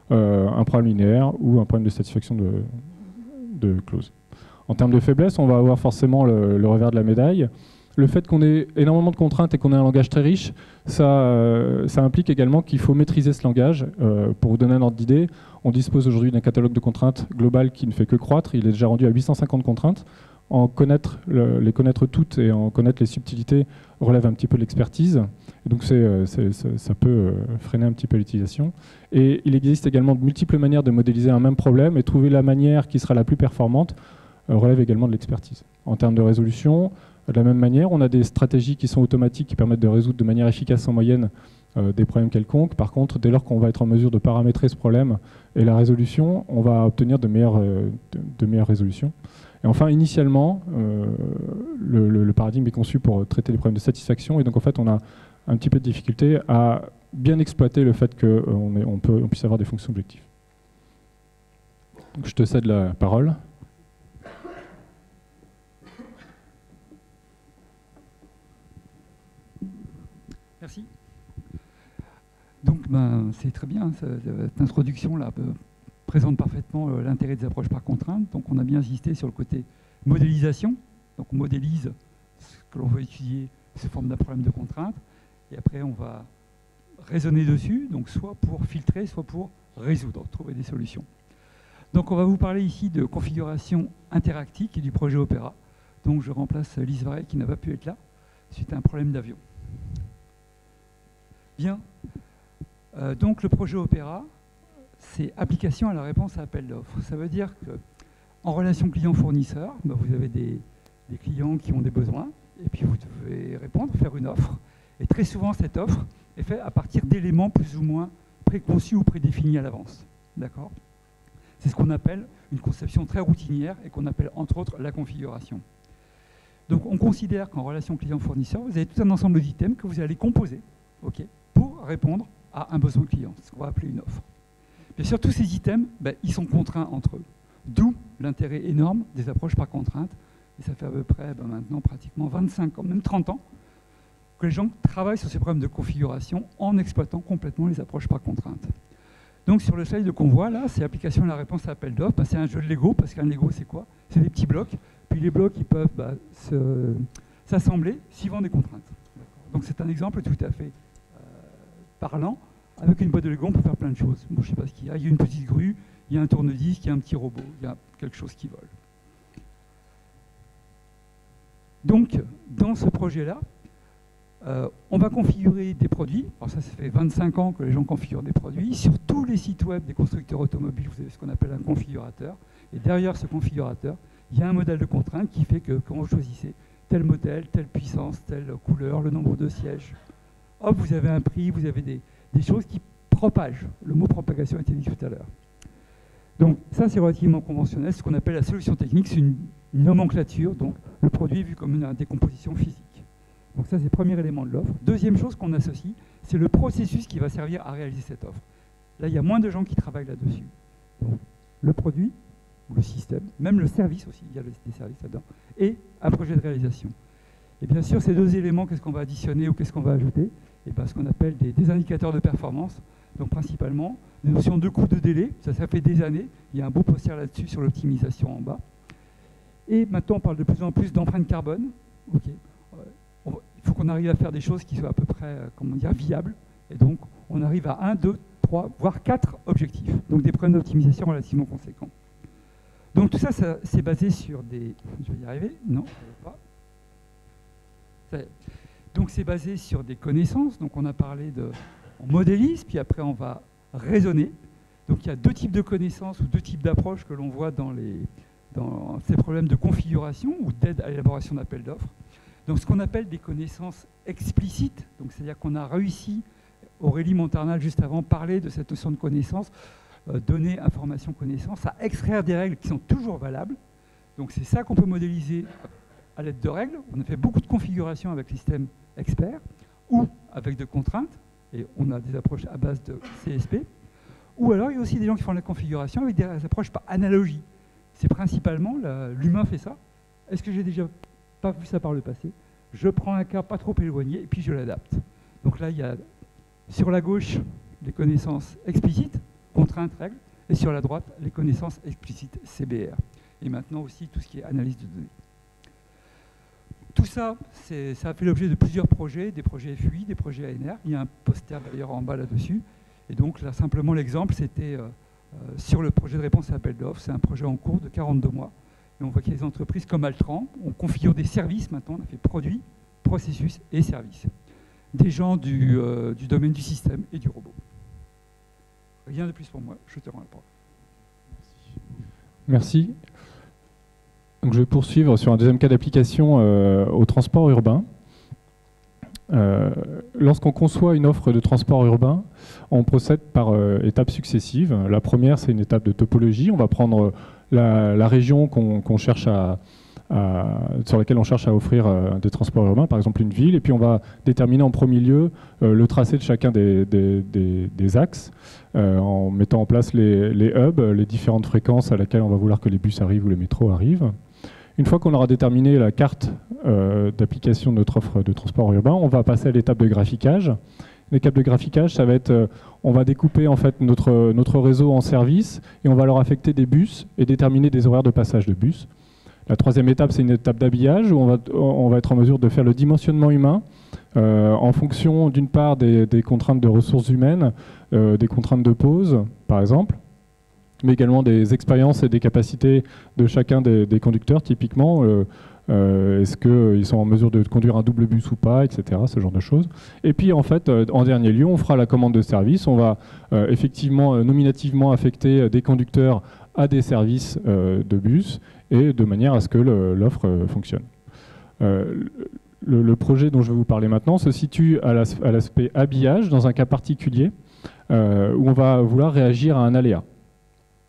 un problème linéaire ou un problème de satisfaction de clause. En termes de faiblesse, on va avoir forcément le revers de la médaille. Le fait qu'on ait énormément de contraintes et qu'on ait un langage très riche, ça implique également qu'il faut maîtriser ce langage. Pour vous donner un ordre d'idée, on dispose aujourd'hui d'un catalogue de contraintes global qui ne fait que croître. Il est déjà rendu à 850 contraintes. Les connaître toutes et en connaître les subtilités relève un petit peu de l'expertise. Et donc ça peut freiner un petit peu l'utilisation. Et il existe également de multiples manières de modéliser un même problème et trouver la manière qui sera la plus performante relève également de l'expertise. En termes de résolution, de la même manière, on a des stratégies qui sont automatiques qui permettent de résoudre de manière efficace en moyenne des problèmes quelconques. Par contre, dès lors qu'on va être en mesure de paramétrer ce problème et la résolution, on va obtenir de meilleures résolutions. Et enfin, initialement, le paradigme est conçu pour traiter les problèmes de satisfaction. Et donc, en fait, on a un petit peu de difficulté à bien exploiter le fait qu'on puisse avoir des fonctions objectives. Donc, je te cède la parole. Merci. Donc, c'est très bien, cette introduction-là présente parfaitement l'intérêt des approches par contrainte. Donc, on a bien insisté sur le côté modélisation. Donc, on modélise ce que l'on veut étudier sous forme d'un problème de contrainte. Et après, on va raisonner dessus, donc soit pour filtrer, soit pour résoudre, trouver des solutions. Donc, on va vous parler ici de configuration interactique et du projet Opéra. Donc, je remplace Lise Varel qui n'a pas pu être là suite à un problème d'avion. Bien. Donc, le projet Opéra, c'est application à la réponse à appel d'offres. Ça veut dire qu'en relation client-fournisseur, vous avez des clients qui ont des besoins, et puis vous devez répondre, faire une offre. Et très souvent, cette offre est faite à partir d'éléments plus ou moins préconçus ou prédéfinis à l'avance. D'accord ? C'est ce qu'on appelle une conception très routinière et qu'on appelle entre autres la configuration. Donc, on considère qu'en relation client-fournisseur, vous avez tout un ensemble d'items que vous allez composer, pour répondre à un besoin client, ce qu'on va appeler une offre. Bien sûr, tous ces items, ils sont contraints entre eux. D'où l'intérêt énorme des approches par contrainte. Et ça fait à peu près maintenant pratiquement 25 ans, même 30 ans, que les gens travaillent sur ces problèmes de configuration en exploitant complètement les approches par contrainte. Donc sur le slide qu'on voit là, c'est application à la réponse à appel d'offres. C'est un jeu de Lego, parce qu'un Lego c'est quoi? C'est des petits blocs. Puis les blocs ils peuvent s'assembler suivant des contraintes. Donc c'est un exemple tout à fait parlant. Avec une boîte de Lego, on peut faire plein de choses. Bon, je ne sais pas ce qu'il y a. Il y a une petite grue, il y a un tourne-disque, il y a un petit robot, il y a quelque chose qui vole. Donc, dans ce projet-là, on va configurer des produits. Alors ça fait 25 ans que les gens configurent des produits. Sur tous les sites web des constructeurs automobiles, vous avez ce qu'on appelle un configurateur. Et derrière ce configurateur, il y a un modèle de contrainte qui fait que quand vous choisissez tel modèle, telle puissance, telle couleur, le nombre de sièges, hop, vous avez un prix, vous avez des choses qui propagent. Le mot propagation a été dit tout à l'heure. Donc ça, c'est relativement conventionnel. Ce qu'on appelle la solution technique, c'est une nomenclature. Donc le produit est vu comme une décomposition physique. Donc ça, c'est le premier élément de l'offre. Deuxième chose qu'on associe, c'est le processus qui va servir à réaliser cette offre. Là, il y a moins de gens qui travaillent là-dessus. Donc le produit, le système, même le service aussi, il y a des services là-dedans, et un projet de réalisation. Et bien sûr, ces deux éléments, qu'est-ce qu'on va additionner ou qu'est-ce qu'on va ajouter? Et bien, ce qu'on appelle des indicateurs de performance. Donc principalement, des notions de coût, de délai, ça fait des années. Il y a un beau poster là-dessus sur l'optimisation en bas. Et maintenant, on parle de plus en plus d'empreinte carbone. Il faut qu'on arrive à faire des choses qui soient à peu près, viables. Et donc, on arrive à 1, 2, 3, voire 4 objectifs. Donc des problèmes d'optimisation relativement conséquents. Donc tout ça, c'est basé sur des... Je vais y arriver? Non, ça va pas. Donc c'est basé sur des connaissances. Donc on a parlé on modélise, puis après on va raisonner. Donc il y a deux types de connaissances ou deux types d'approches que l'on voit dans ces problèmes de configuration ou d'aide à l'élaboration d'appels d'offres. Donc ce qu'on appelle des connaissances explicites, donc c'est-à-dire qu'on a réussi, Aurélie Montarnal juste avant parlait de cette notion de connaissance, données, information, connaissance, à extraire des règles qui sont toujours valables. Donc c'est ça qu'on peut modéliser à l'aide de règles. On a fait beaucoup de configurations avec le système expert ou avec de contraintes, et on a des approches à base de CSP. Ou alors il y a aussi des gens qui font la configuration avec des approches par analogie. C'est principalement, l'humain fait ça. Est-ce que j'ai déjà pas vu ça par le passé? Je prends un cas pas trop éloigné et puis je l'adapte. Donc là, il y a sur la gauche les connaissances explicites, contraintes, règles, et sur la droite, les connaissances explicites, CBR. Et maintenant aussi tout ce qui est analyse de données. Tout ça, ça a fait l'objet de plusieurs projets, des projets FUI, des projets ANR. Il y a un poster d'ailleurs en bas là-dessus. Et donc là, simplement l'exemple, c'était sur le projet de réponse à appel d'offres. C'est un projet en cours de 42 mois. Et on voit qu'il y a des entreprises comme Altran. On configure des services maintenant. On a fait produits, processus et services. Des gens du domaine du système et du robot. Rien de plus pour moi. Je te rends la parole. Merci. Donc je vais poursuivre sur un deuxième cas d'application au transport urbain. Lorsqu'on conçoit une offre de transport urbain, on procède par étapes successives. La première, c'est une étape de topologie. On va prendre la région qu'on cherche sur laquelle on cherche à offrir des transports urbains, par exemple une ville, et puis on va déterminer en premier lieu le tracé de chacun des axes, en mettant en place les hubs, les différentes fréquences à laquelle on va vouloir que les bus arrivent ou les métros arrivent. Une fois qu'on aura déterminé la carte d'application de notre offre de transport urbain, on va passer à l'étape de graphiquage. L'étape de graphiquage, ça va être, on va découper en fait notre réseau en services et on va leur affecter des bus et déterminer des horaires de passage de bus. La troisième étape, c'est une étape d'habillage où on va être en mesure de faire le dimensionnement humain en fonction d'une part des contraintes de ressources humaines, des contraintes de pause par exemple, mais également des expériences et des capacités de chacun des conducteurs, typiquement. Est-ce qu'ils sont en mesure de conduire un double bus ou pas, etc., ce genre de choses. Et puis, en fait, en dernier lieu, on fera la commande de service. On va effectivement, nominativement affecter des conducteurs à des services de bus et de manière à ce que l'offre fonctionne. Le projet dont je vais vous parler maintenant se situe à l'aspect habillage, dans un cas particulier, où on va vouloir réagir à un aléa.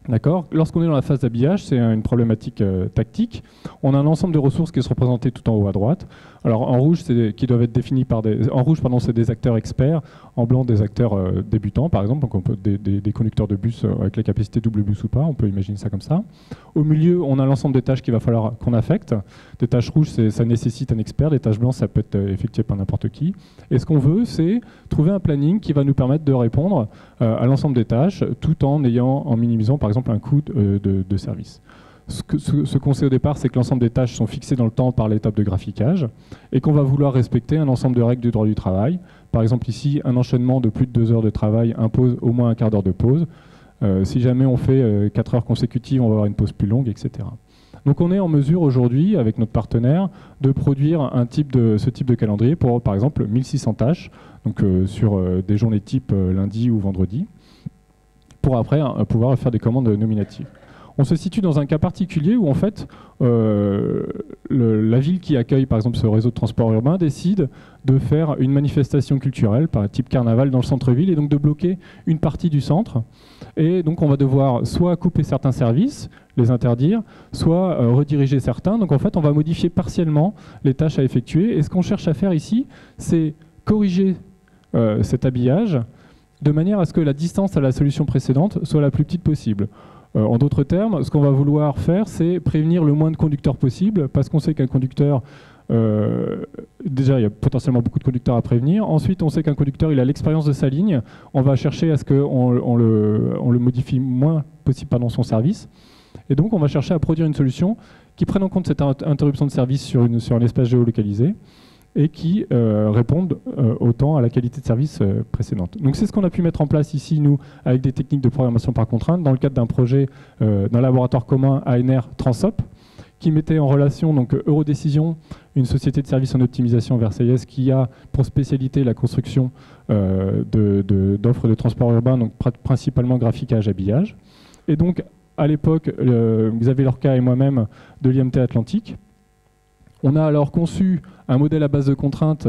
D'accord. Lorsqu'on est dans la phase d'habillage, c'est une problématique tactique. On a un ensemble de ressources qui sont représentées tout en haut à droite. Alors en rouge, qui doivent être définis par en rouge, pardon, c'est des acteurs experts. En blanc, des acteurs débutants, par exemple. Donc on peut des conducteurs de bus avec la capacité double bus ou pas. On peut imaginer ça comme ça. Au milieu, on a l'ensemble des tâches qu'il va falloir qu'on affecte. Des tâches rouges, ça nécessite un expert. Des tâches blanches, ça peut être effectué par n'importe qui. Et ce qu'on veut, c'est trouver un planning qui va nous permettre de répondre à l'ensemble des tâches, tout en minimisant, par exemple, un coût de service. Ce qu'on sait au départ, c'est que l'ensemble des tâches sont fixées dans le temps par l'étape de graphiquage et qu'on va vouloir respecter un ensemble de règles du droit du travail. Par exemple, ici, un enchaînement de plus de 2 heures de travail impose au moins un quart d'heure de pause. Si jamais on fait 4 heures consécutives, on va avoir une pause plus longue, etc. Donc on est en mesure aujourd'hui, avec notre partenaire, de produire ce type de calendrier pour, par exemple, 1600 tâches, donc sur des journées type lundi ou vendredi, pour après pouvoir faire des commandes nominatives. On se situe dans un cas particulier où en fait la ville qui accueille par exemple ce réseau de transport urbain décide de faire une manifestation culturelle par type carnaval dans le centre-ville et donc de bloquer une partie du centre. Et donc on va devoir soit couper certains services, les interdire, soit rediriger certains. Donc en fait on va modifier partiellement les tâches à effectuer. Et ce qu'on cherche à faire ici, c'est corriger cet habillage de manière à ce que la distance à la solution précédente soit la plus petite possible. En d'autres termes, ce qu'on va vouloir faire, c'est prévenir le moins de conducteurs possible, parce qu'on sait qu'un conducteur, déjà il y a potentiellement beaucoup de conducteurs à prévenir. Ensuite, on sait qu'un conducteur, il a l'expérience de sa ligne. On va chercher à ce qu'on le modifie moins possible pendant son service. Et donc, on va chercher à produire une solution qui prenne en compte cette interruption de service sur un espace géolocalisé et qui répondent autant à la qualité de service précédente. Donc c'est ce qu'on a pu mettre en place ici, nous, avec des techniques de programmation par contrainte, dans le cadre d'un projet d'un laboratoire commun ANR Transop, qui mettait en relation donc, Eurodécision, une société de services en optimisation versaillaise qui a pour spécialité la construction d'offres de transport urbain, donc principalement graphiquage, habillage. Et donc, à l'époque, Xavier Lorca et moi-même de l'IMT Atlantique, on a alors conçu un modèle à base de contraintes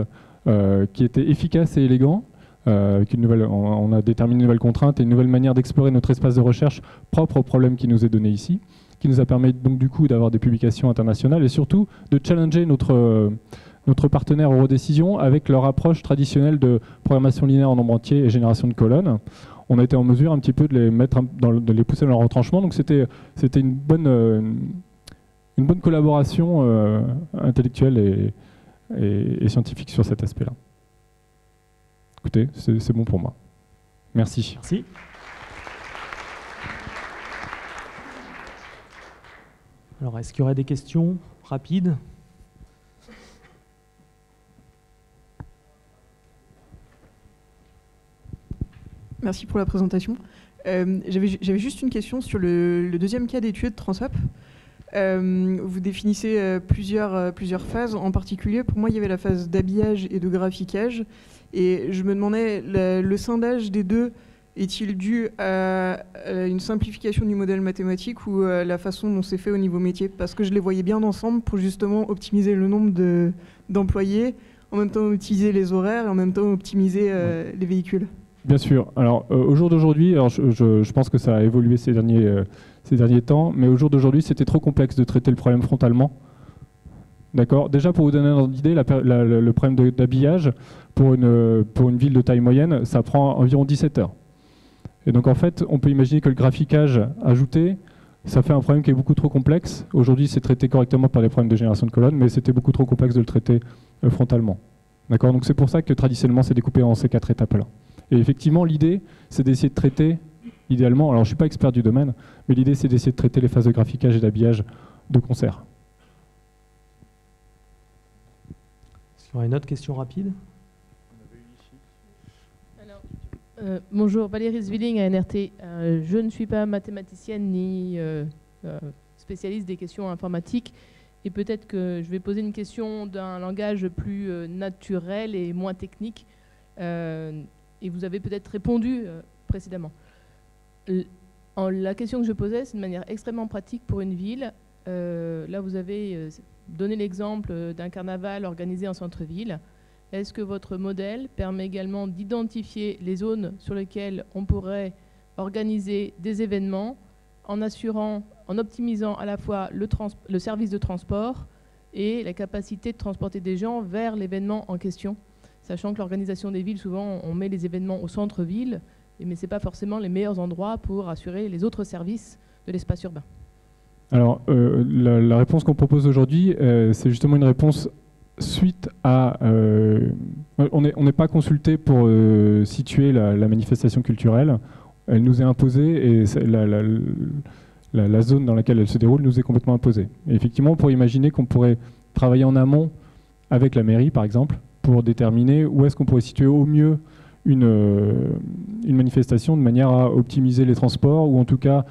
qui était efficace et élégant. On a déterminé une nouvelle contrainte et une nouvelle manière d'explorer notre espace de recherche propre au problème qui nous est donné ici, qui nous a permis donc du coup d'avoir des publications internationales et surtout de challenger notre partenaire Eurodécision avec leur approche traditionnelle de programmation linéaire en nombre entier et génération de colonnes. On a été en mesure un petit peu de les pousser dans leur retranchement, donc c'était une bonne collaboration intellectuelle et scientifique sur cet aspect-là. Écoutez, c'est bon pour moi. Merci. Merci. Alors, est-ce qu'il y aurait des questions rapides ? Merci pour la présentation. J'avais juste une question sur le deuxième cas d'étude Transap. Vous définissez plusieurs phases. En particulier, pour moi, il y avait la phase d'habillage et de graphiquage. Et je me demandais, le scindage des deux est-il dû à une simplification du modèle mathématique ou à la façon dont c'est fait au niveau métier? Parce que je les voyais bien ensemble pour justement optimiser le nombre d'employés, en même temps optimiser les horaires et en même temps optimiser les véhicules. Bien sûr. Alors, au jour d'aujourd'hui, je pense que ça a évolué ces derniers temps, mais au jour d'aujourd'hui, c'était trop complexe de traiter le problème frontalement. D'accord. Déjà, pour vous donner une ordre d'idée, le problème d'habillage, pour une ville de taille moyenne, ça prend environ 17 heures. Et donc, en fait, on peut imaginer que le graphiquage ajouté, ça fait un problème qui est beaucoup trop complexe. Aujourd'hui, c'est traité correctement par les problèmes de génération de colonnes, mais c'était beaucoup trop complexe de le traiter frontalement. D'accord. Donc, c'est pour ça que traditionnellement, c'est découpé en ces 4 étapes-là. Et effectivement, l'idée, c'est d'essayer de traiter, idéalement, alors je ne suis pas expert du domaine, mais l'idée, c'est d'essayer de traiter les phases de graphiquage et d'habillage de concert. Est-ce qu'il y aura une autre question rapide? Bonjour, Valérie Zwilling à NRT. Je ne suis pas mathématicienne ni spécialiste des questions informatiques. Et peut-être que je vais poser une question d'un langage plus naturel et moins technique. Et vous avez peut-être répondu précédemment. La question que je posais, c'est de manière extrêmement pratique pour une ville. Là, vous avez donné l'exemple d'un carnaval organisé en centre-ville. Est-ce que votre modèle permet également d'identifier les zones sur lesquelles on pourrait organiser des événements en optimisant à la fois le service de transport et la capacité de transporter des gens vers l'événement en question? Sachant que l'organisation des villes, souvent, on met les événements au centre-ville, mais ce n'est pas forcément les meilleurs endroits pour assurer les autres services de l'espace urbain. Alors, la réponse qu'on propose aujourd'hui, c'est justement une réponse suite à... on n'est pas consulté pour situer la manifestation culturelle. Elle nous est imposée et la zone dans laquelle elle se déroule nous est complètement imposée. Et effectivement, on pourrait imaginer qu'on pourrait travailler en amont avec la mairie, par exemple, pour déterminer où est-ce qu'on pourrait situer au mieux une manifestation de manière à optimiser les transports ou en tout cas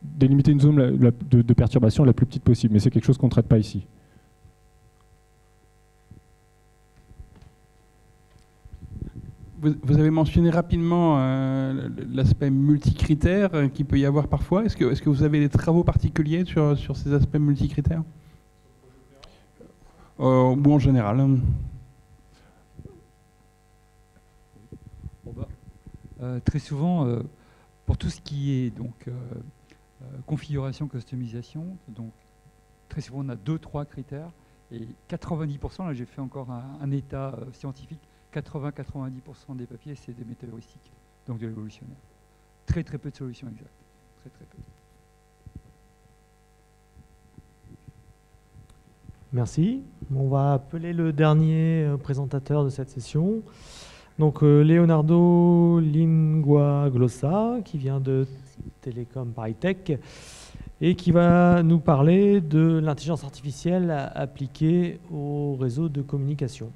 délimiter une zone de perturbation la plus petite possible. Mais c'est quelque chose qu'on ne traite pas ici. Vous avez mentionné rapidement l'aspect multicritère qu'il peut y avoir parfois. Est-ce que vous avez des travaux particuliers sur ces aspects multicritères ou en général? Très souvent, pour tout ce qui est donc, configuration, customisation, donc, très souvent on a 2-3 critères et 90%, là j'ai fait encore un état scientifique, 80-90% des papiers c'est des métaux heuristiques, donc de l'évolutionnaire. Très très peu de solutions exactes, très très peu. Merci. On va appeler le dernier présentateur de cette session. Donc Leonardo Linguaglossa, qui vient de Télécom Paris Tech, et qui va nous parler de l'intelligence artificielle appliquée au réseau de communication.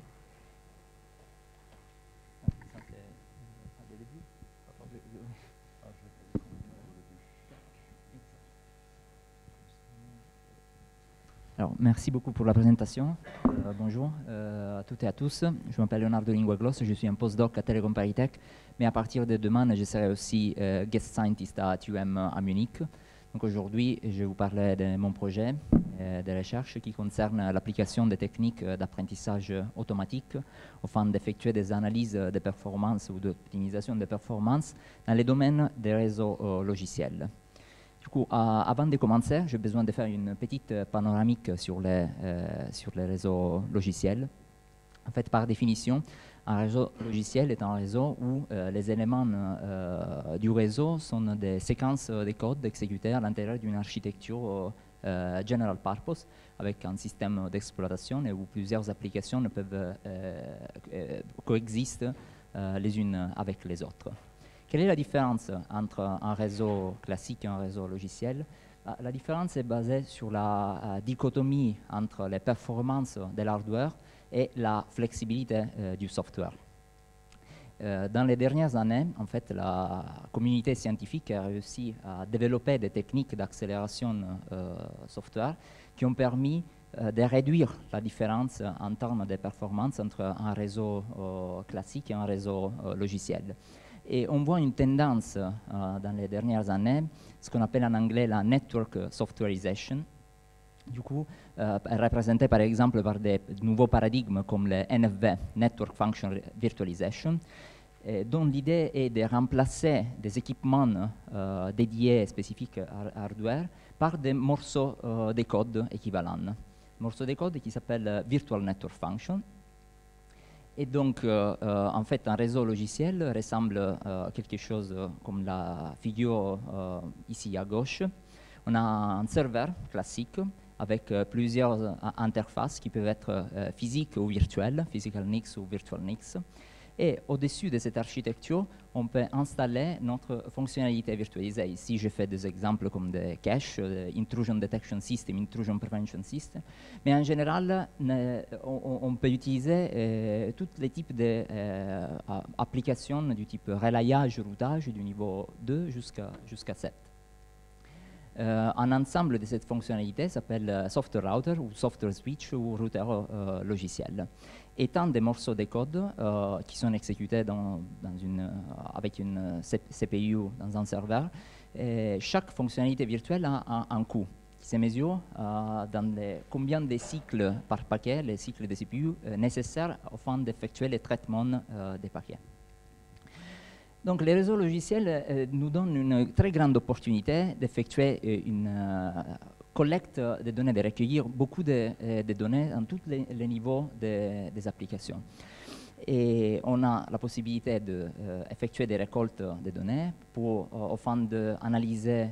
Alors, merci beaucoup pour la présentation. Bonjour à toutes et à tous. Je m'appelle Leonardo Linguaglos, je suis un postdoc à Telecom Paris Tech, mais à partir de demain, je serai aussi guest scientist à TUM à Munich. Donc aujourd'hui, je vais vous parler de mon projet de recherche qui concerne l'application des techniques d'apprentissage automatique afin d'effectuer des analyses de performance ou d'optimisation de performance dans les domaines des réseaux logiciels. Du coup, avant de commencer, j'ai besoin de faire une petite panoramique sur les réseaux logiciels. En fait, par définition, un réseau logiciel est un réseau où les éléments du réseau sont des séquences de code exécutées à l'intérieur d'une architecture general purpose avec un système d'exploitation et où plusieurs applications peuvent coexister les unes avec les autres. Quelle est la différence entre un réseau classique et un réseau logiciel? La différence est basée sur la dichotomie entre les performances de l'hardware et la flexibilité du software. Dans les dernières années, en fait, la communauté scientifique a réussi à développer des techniques d'accélération software qui ont permis de réduire la différence en termes de performance entre un réseau classique et un réseau logiciel. Et on voit une tendance dans les dernières années, ce qu'on appelle en anglais la network softwareization. Du coup, représentée par exemple par des nouveaux paradigmes comme le NFV, Network Function Virtualization, dont l'idée est de remplacer des équipements dédiés spécifiques à hardware par des morceaux de code équivalents. Morceaux de code qui s'appellent Virtual Network Function. Et donc, en fait, un réseau logiciel ressemble à quelque chose comme la figure ici à gauche. On a un serveur classique avec plusieurs interfaces qui peuvent être physiques ou virtuelles, Physical NICs ou Virtual NICs. Et au-dessus de cette architecture, on peut installer notre fonctionnalité virtualisée. Ici, je fais des exemples comme des caches, Intrusion Detection System, Intrusion Prevention System. Mais en général, on peut utiliser tous les types d'applications du type relayage, routage du niveau 2 jusqu'à 7. Un ensemble de cette fonctionnalité s'appelle Software Router ou Software Switch ou router logiciel. Étant des morceaux de code qui sont exécutés avec une CPU dans un serveur, chaque fonctionnalité virtuelle a un coût qui se mesure dans combien de cycles par paquet, les cycles de CPU nécessaires afin d'effectuer le traitement des paquets. Donc les réseaux logiciels nous donnent une très grande opportunité d'effectuer une collecte de données, de recueillir beaucoup de données dans tous les niveaux des applications. Et on a la possibilité d'effectuer des récoltes de données afin d'analyser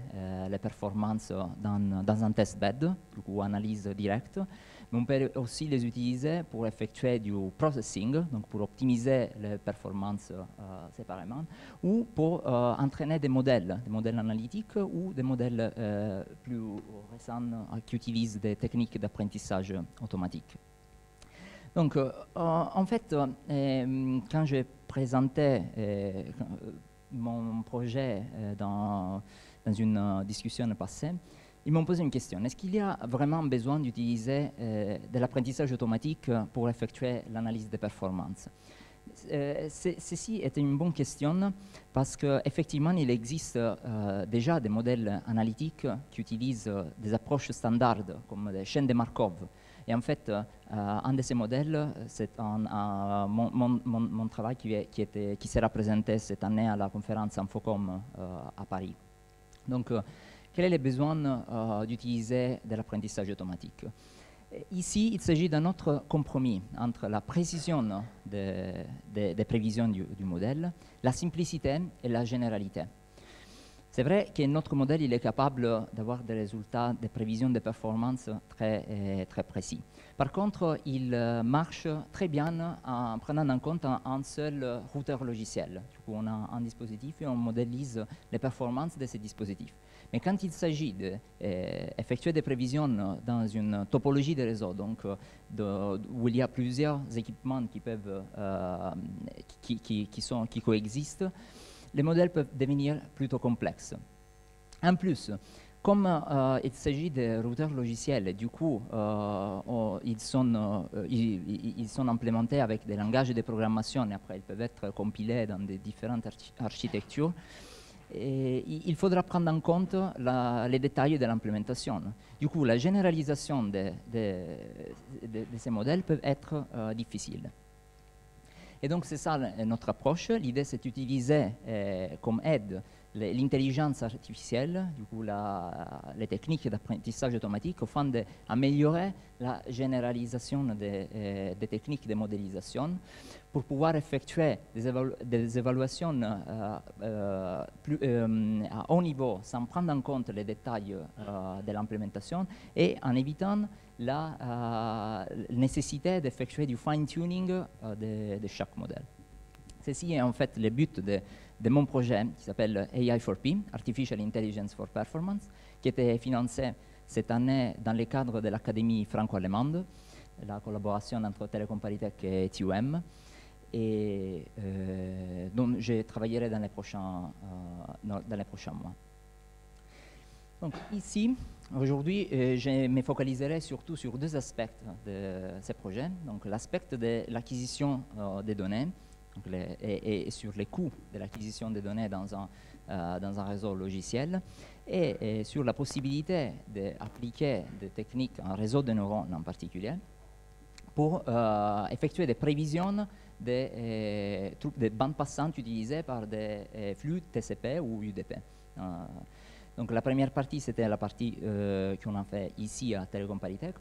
les performances dans un testbed, du coup analyse directe. Mais on peut aussi les utiliser pour effectuer du processing, donc pour optimiser les performances séparément, ou pour entraîner des modèles analytiques ou des modèles plus récents qui utilisent des techniques d'apprentissage automatique. Donc, en fait, quand j'ai présenté mon projet dans une discussion passée, ils m'ont posé une question. Est-ce qu'il y a vraiment besoin d'utiliser de l'apprentissage automatique pour effectuer l'analyse des performances? Ceci est une bonne question parce qu'effectivement, il existe déjà des modèles analytiques qui utilisent des approches standards comme des chaînes de Markov. Et en fait, un de ces modèles, c'est mon travail qui sera présenté cette année à la conférence Infocom à Paris. Donc, quel est le besoin d'utiliser de l'apprentissage automatique? Ici, il s'agit d'un autre compromis entre la précision des prévisions du modèle, la simplicité et la généralité. C'est vrai que notre modèle il est capable d'avoir des résultats de prévision de performance très précis. Par contre, il marche très bien en prenant en compte un seul routeur logiciel. Du coup, on a un dispositif et on modélise les performances de ce dispositif. Mais quand il s'agit d'effectuer des prévisions dans une topologie de réseau, donc où il y a plusieurs équipements qui coexistent, les modèles peuvent devenir plutôt complexes. En plus, comme il s'agit de routeurs logiciels, du coup, ils sont implémentés avec des langages de programmation et après ils peuvent être compilés dans des différentes architectures. Et il faudra prendre en compte les détails de l'implémentation. Du coup, la généralisation de ces modèles peut être difficile. Et donc, c'est ça notre approche. L'idée, c'est d'utiliser comme aide l'intelligence artificielle, du coup, les techniques d'apprentissage automatique, afin d'améliorer la généralisation des techniques de modélisation pour pouvoir effectuer des évaluations à haut niveau sans prendre en compte les détails de l'implémentation et en évitant la nécessité d'effectuer du fine-tuning de chaque modèle. Ceci est en fait le but de mon projet qui s'appelle AI4P, Artificial Intelligence for Performance, qui était financé cette année dans le cadre de l'Académie franco-allemande, la collaboration entre Telecom Paritech et TUM, et dont je travaillerai dans les prochains mois. Donc ici, aujourd'hui, je me focaliserai surtout sur deux aspects de ce projet. Donc l'aspect de l'acquisition des données, et sur les coûts de l'acquisition des données dans un réseau logiciel, et sur la possibilité d'appliquer des techniques en réseau de neurones en particulier pour effectuer des prévisions des bandes passantes utilisées par des flux TCP ou UDP. Donc la première partie, c'était la partie qu'on a fait ici à Telecom Paritech.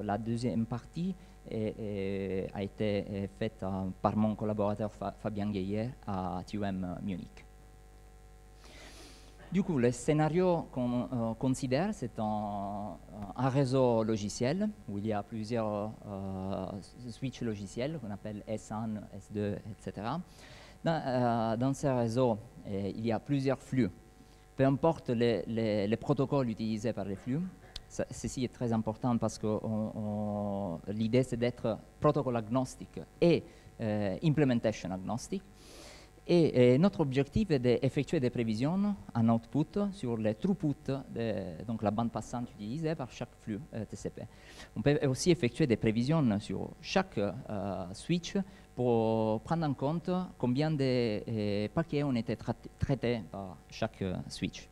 La deuxième partie a été faite par mon collaborateur Fabien Guéhier à TUM Munich. Du coup, le scénario qu'on considère, c'est un réseau logiciel où il y a plusieurs switches logiciels qu'on appelle S1, S2, etc. Dans ce réseau, il y a plusieurs flux. Peu importe les protocoles utilisés par les flux, ceci est très important parce que l'idée c'est d'être protocole agnostique et implementation agnostique. Et notre objectif est d'effectuer des prévisions en output sur les throughput, donc la bande passante utilisée par chaque flux TCP. On peut aussi effectuer des prévisions sur chaque switch pour prendre en compte combien de paquets ont été traités par chaque switch.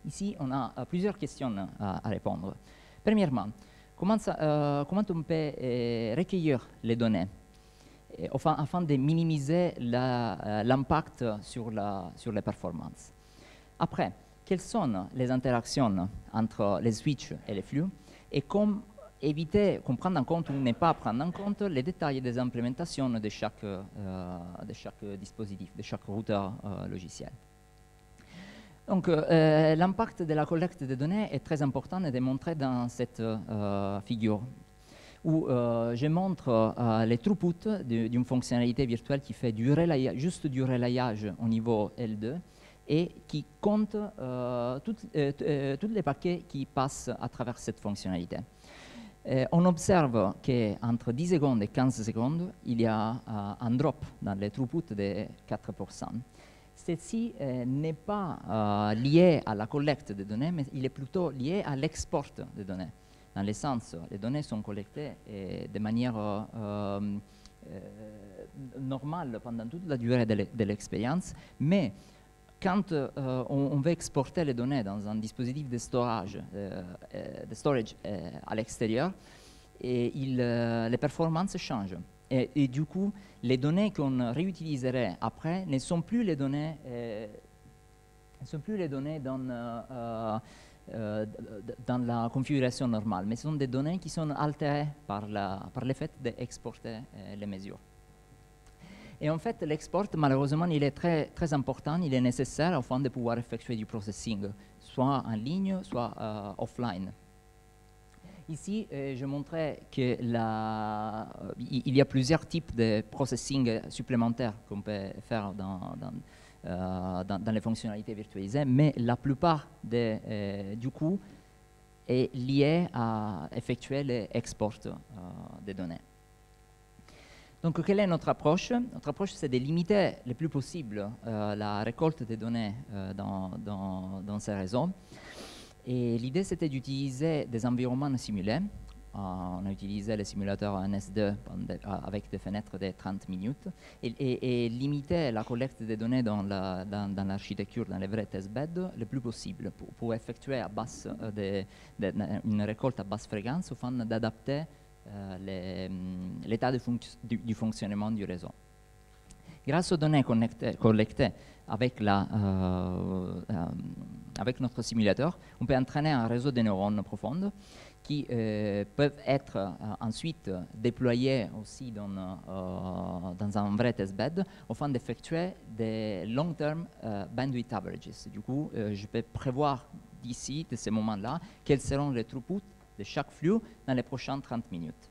Ici, on a plusieurs questions à répondre. Premièrement, comment on peut recueillir les données afin de minimiser l'impact sur les performances. Après, quelles sont les interactions entre les switches et les flux et comment éviter qu'on prenne en compte ou ne pas prendre en compte les détails des implémentations de chaque dispositif, de chaque routeur logiciel. Donc, l'impact de la collecte de données est très important et démontré dans cette figure, où je montre les throughputs d'une fonctionnalité virtuelle qui fait juste du relayage au niveau L2 et qui compte tous les paquets qui passent à travers cette fonctionnalité. On observe qu'entre 10 secondes et 15 secondes, il y a un drop dans les throughputs de 4%. Ceci n'est pas lié à la collecte des données, mais il est plutôt lié à l'export des données. Dans le sens, les données sont collectées de manière normale pendant toute la durée de l'expérience, mais quand on veut exporter les données dans un dispositif de storage à l'extérieur, les performances changent. Et du coup, les données qu'on réutiliserait après ne sont plus les données, dans la configuration normale, mais ce sont des données qui sont altérées par le fait d'exporter les mesures. Et en fait, l'export, malheureusement, il est très, très important, il est nécessaire afin de pouvoir effectuer du processing, soit en ligne, soit offline. Ici, je montrais qu'il y a plusieurs types de processing supplémentaires qu'on peut faire dans les fonctionnalités virtualisées, mais la plupart du coup est lié à effectuer l'export des données. Donc, quelle est notre approche? Notre approche, c'est de limiter le plus possible la récolte des données dans ces réseaux Et l'idée, c'était d'utiliser des environnements simulés. On a utilisé le simulateur NS2 avec des fenêtres de 30 minutes et limiter la collecte des données dans l'architecture, dans les vrais testbeds, le plus possible pour effectuer à basse une récolte à basse fréquence afin d'adapter l'état du fonctionnement du réseau. Grâce aux données collectées avec notre simulateur, on peut entraîner un réseau de neurones profondes qui peuvent être ensuite déployés aussi dans un vrai testbed afin d'effectuer des long-term bandwidth averages. Du coup, je peux prévoir d'ici, de ces moments-là, quels seront les throughputs de chaque flux dans les prochaines 30 minutes.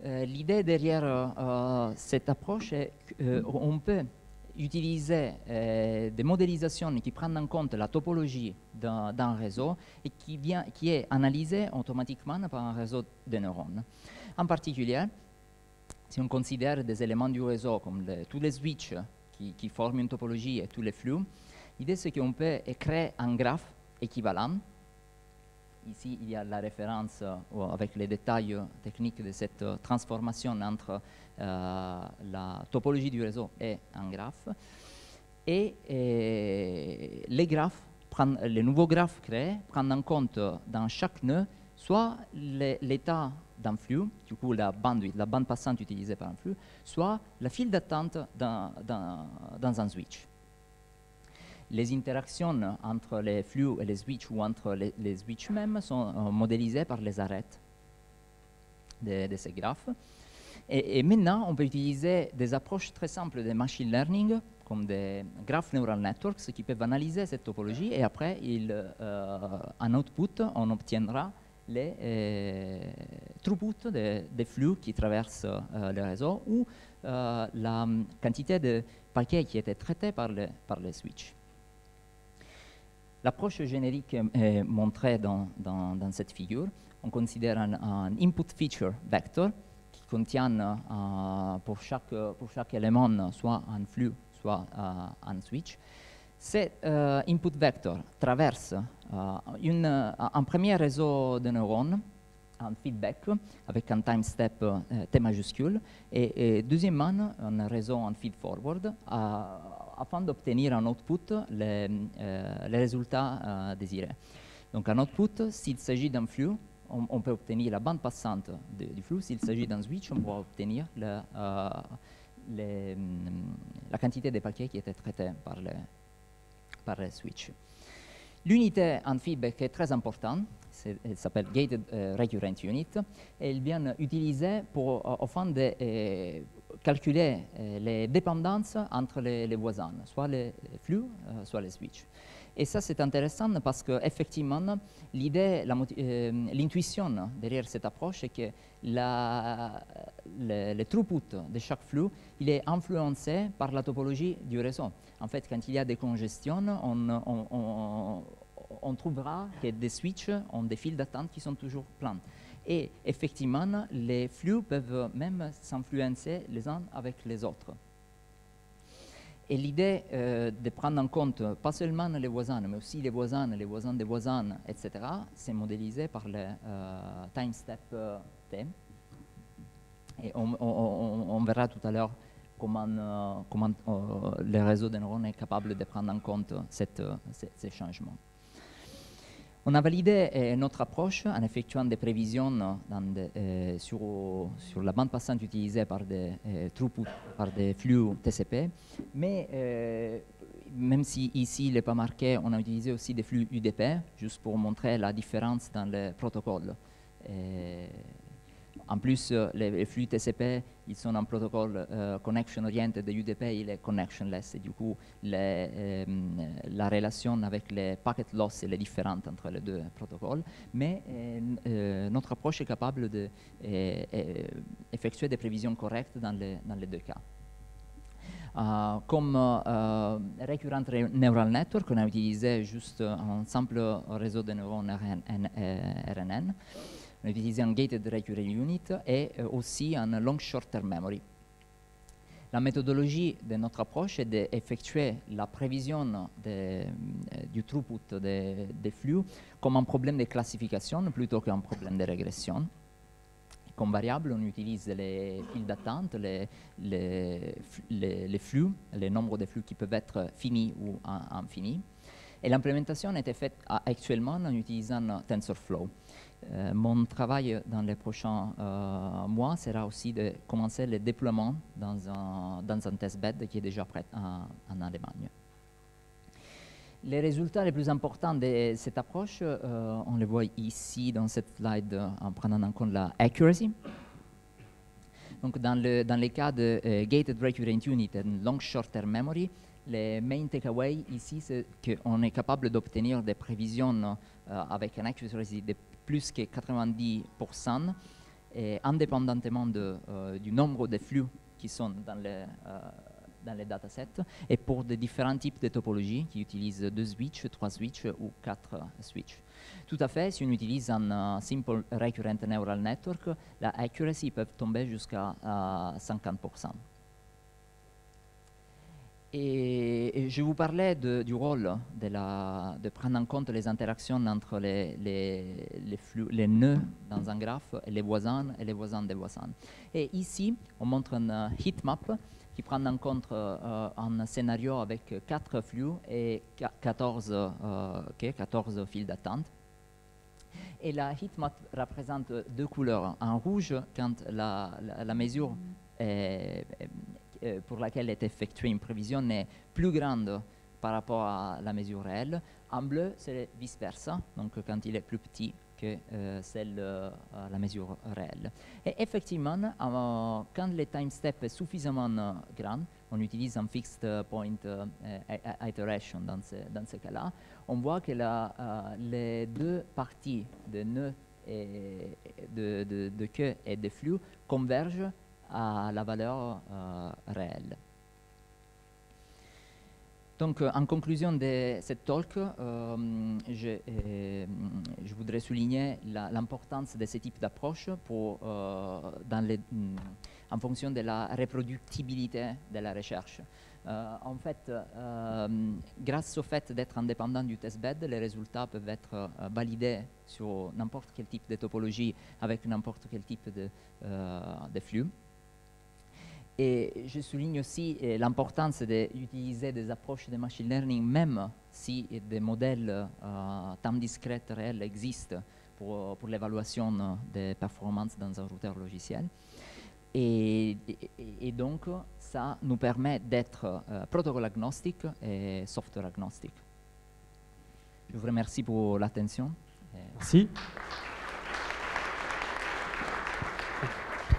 L'idée derrière cette approche est qu'on peut utiliser des modélisations qui prennent en compte la topologie d'un réseau et qui est analysée automatiquement par un réseau de neurones. En particulier, si on considère des éléments du réseau comme tous les switches qui forment une topologie et tous les flux, l'idée c'est qu'on peut créer un graphe équivalent. Ici, il y a la référence avec les détails techniques de cette transformation entre la topologie du réseau et un graphe. Et les nouveaux graphes créés prennent en compte dans chaque nœud soit l'état d'un flux, du coup la bande passante utilisée par un flux, soit la file d'attente dans un switch. Les interactions entre les flux et les switches ou entre les switches même sont modélisées par les arêtes de ces graphes. Et maintenant, on peut utiliser des approches très simples de machine learning, comme des graph neural networks, qui peuvent analyser cette topologie et après, en output, on obtiendra les throughputs des flux qui traversent le réseau ou la quantité de paquets qui étaient traités par les switches. L'approche générique est montrée dans cette figure. On considère un input feature vector qui contient pour chaque élément soit un flux, soit un switch. Cet input vector traverse un premier réseau de neurones, un feedback avec un time step T majuscule et deuxièmement un réseau en feed forward afin d'obtenir en output les résultats désirés. Donc en output, s'il s'agit d'un flux, on peut obtenir la bande passante du flux. S'il s'agit d'un switch, on pourra obtenir la quantité de paquets qui étaient traités par le switch. L'unité en feedback est très importante. Elle s'appelle Gated Recurrent Unit et elle vient utiliser afin de calculer les dépendances entre les voisins, soit les flux, soit les switches. Et ça, c'est intéressant parce qu'effectivement, l'idée, l'intuition derrière cette approche est que le throughput de chaque flux, il est influencé par la topologie du réseau. En fait, quand il y a des congestions, on trouvera que des switches ont des files d'attente qui sont toujours pleins. Et effectivement, les flux peuvent même s'influencer les uns avec les autres. Et l'idée de prendre en compte pas seulement les voisins, mais aussi les voisins des voisins, etc., c'est modélisé par le time step T. Et on verra tout à l'heure comment le réseau de neurones est capable de prendre en compte ces changements. On a validé notre approche en effectuant des prévisions sur la bande passante utilisée par des throughputs, par des flux TCP, mais même si ici il n'est pas marqué, on a utilisé aussi des flux UDP, juste pour montrer la différence dans le protocole. En plus, les flux TCP, ils sont en protocole connection oriented, de UDP, il est connectionless. Et du coup, la relation avec les packet loss elle est différente entre les deux protocoles. Mais notre approche est capable d'effectuer des prévisions correctes dans les deux cas. Comme Recurrent Neural Network, on a utilisé juste un simple réseau de neurones RNN. On a utilisé un Gated Recurrent Unit et aussi un Long Short Term Memory. La méthodologie de notre approche est d'effectuer la prévision du throughput des flux comme un problème de classification plutôt qu'un problème de régression. Comme variable, on utilise les files d'attente, les flux, les nombres de flux qui peuvent être finis ou infinis. Et l'implémentation était faite actuellement en utilisant TensorFlow. Mon travail dans les prochains mois sera aussi de commencer le déploiement dans un testbed qui est déjà prêt en Allemagne. Les résultats les plus importants de cette approche, on les voit ici dans cette slide en prenant en compte la accuracy. Donc dans les cas de Gated Recurrent Unit et Long Short-Term Memory, les main takeaways ici, c'est qu'on est capable d'obtenir des prévisions avec une accuracy de plus que 90%, et indépendamment du nombre de flux qui sont dans les datasets, et pour des différents types de topologies qui utilisent 2 switches, 3 switches ou 4 switches. Tout à fait, si on utilise un Simple Recurrent Neural Network, la accuracy peut tomber jusqu'à 50%. Et je vous parlais du rôle de prendre en compte les interactions entre les nœuds dans un graphe, et les voisins des voisins. Et ici, on montre un heatmap qui prend en compte un scénario avec 4 flux et 14 files d'attente. Et la heatmap représente 2 couleurs. En rouge, quand la mesure pour laquelle est effectuée une prévision est plus grande par rapport à la mesure réelle. En bleu, c'est vice-versa, donc quand il est plus petit que la mesure réelle. Et effectivement, quand le time step est suffisamment grand, on utilise un fixed point iteration dans ce cas-là, on voit que les 2 parties de nœuds de queue et de flux convergent à la valeur réelle. Donc, en conclusion de cette talk, je voudrais souligner l'importance de ce type d'approche en fonction de la reproductibilité de la recherche. En fait, grâce au fait d'être indépendant du testbed, les résultats peuvent être validés sur n'importe quel type de topologie avec n'importe quel type de flux. Et je souligne aussi l'importance d'utiliser des approches de machine learning, même si des modèles temps discrètes réels existent pour l'évaluation des performances dans un routeur logiciel. Et donc, ça nous permet d'être protocole agnostique et software agnostique. Je vous remercie pour l'attention. Merci.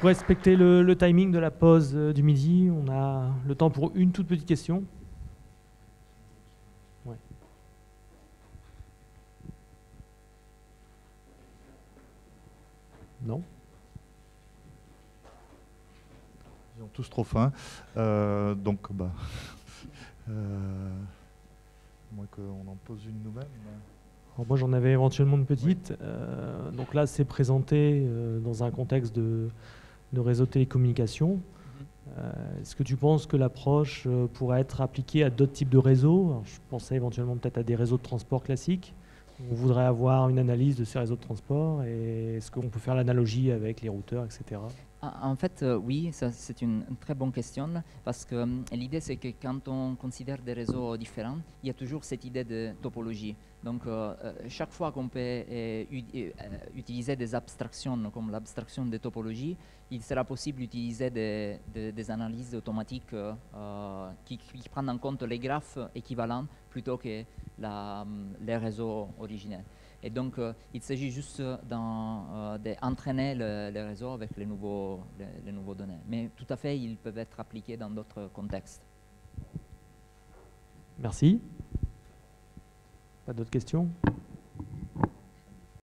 Pour respecter le timing de la pause du midi, on a le temps pour une toute petite question. Ouais. Non? Ils ont tous trop faim. Donc, moins qu'on en pose une nous-mêmes. Alors moi, j'en avais éventuellement une petite. Donc là, c'est présenté dans un contexte de réseau de télécommunications. Est-ce que tu penses que l'approche pourrait être appliquée à d'autres types de réseaux? Alors, je pensais éventuellement peut-être à des réseaux de transport classiques. On voudrait avoir une analyse de ces réseaux de transport. Et est-ce qu'on peut faire l'analogie avec les routeurs, etc.? En fait, oui, c'est une très bonne question, parce que l'idée, c'est que quand on considère des réseaux différents, il y a toujours cette idée de topologie. Donc, chaque fois qu'on peut utiliser des abstractions, comme l'abstraction de topologie, il sera possible d'utiliser des analyses automatiques qui prennent en compte les graphes équivalents plutôt que les réseaux originels. Et donc, il s'agit juste d'entraîner les réseaux avec les nouveaux données. Mais tout à fait, ils peuvent être appliqués dans d'autres contextes. Merci. Pas d'autres questions?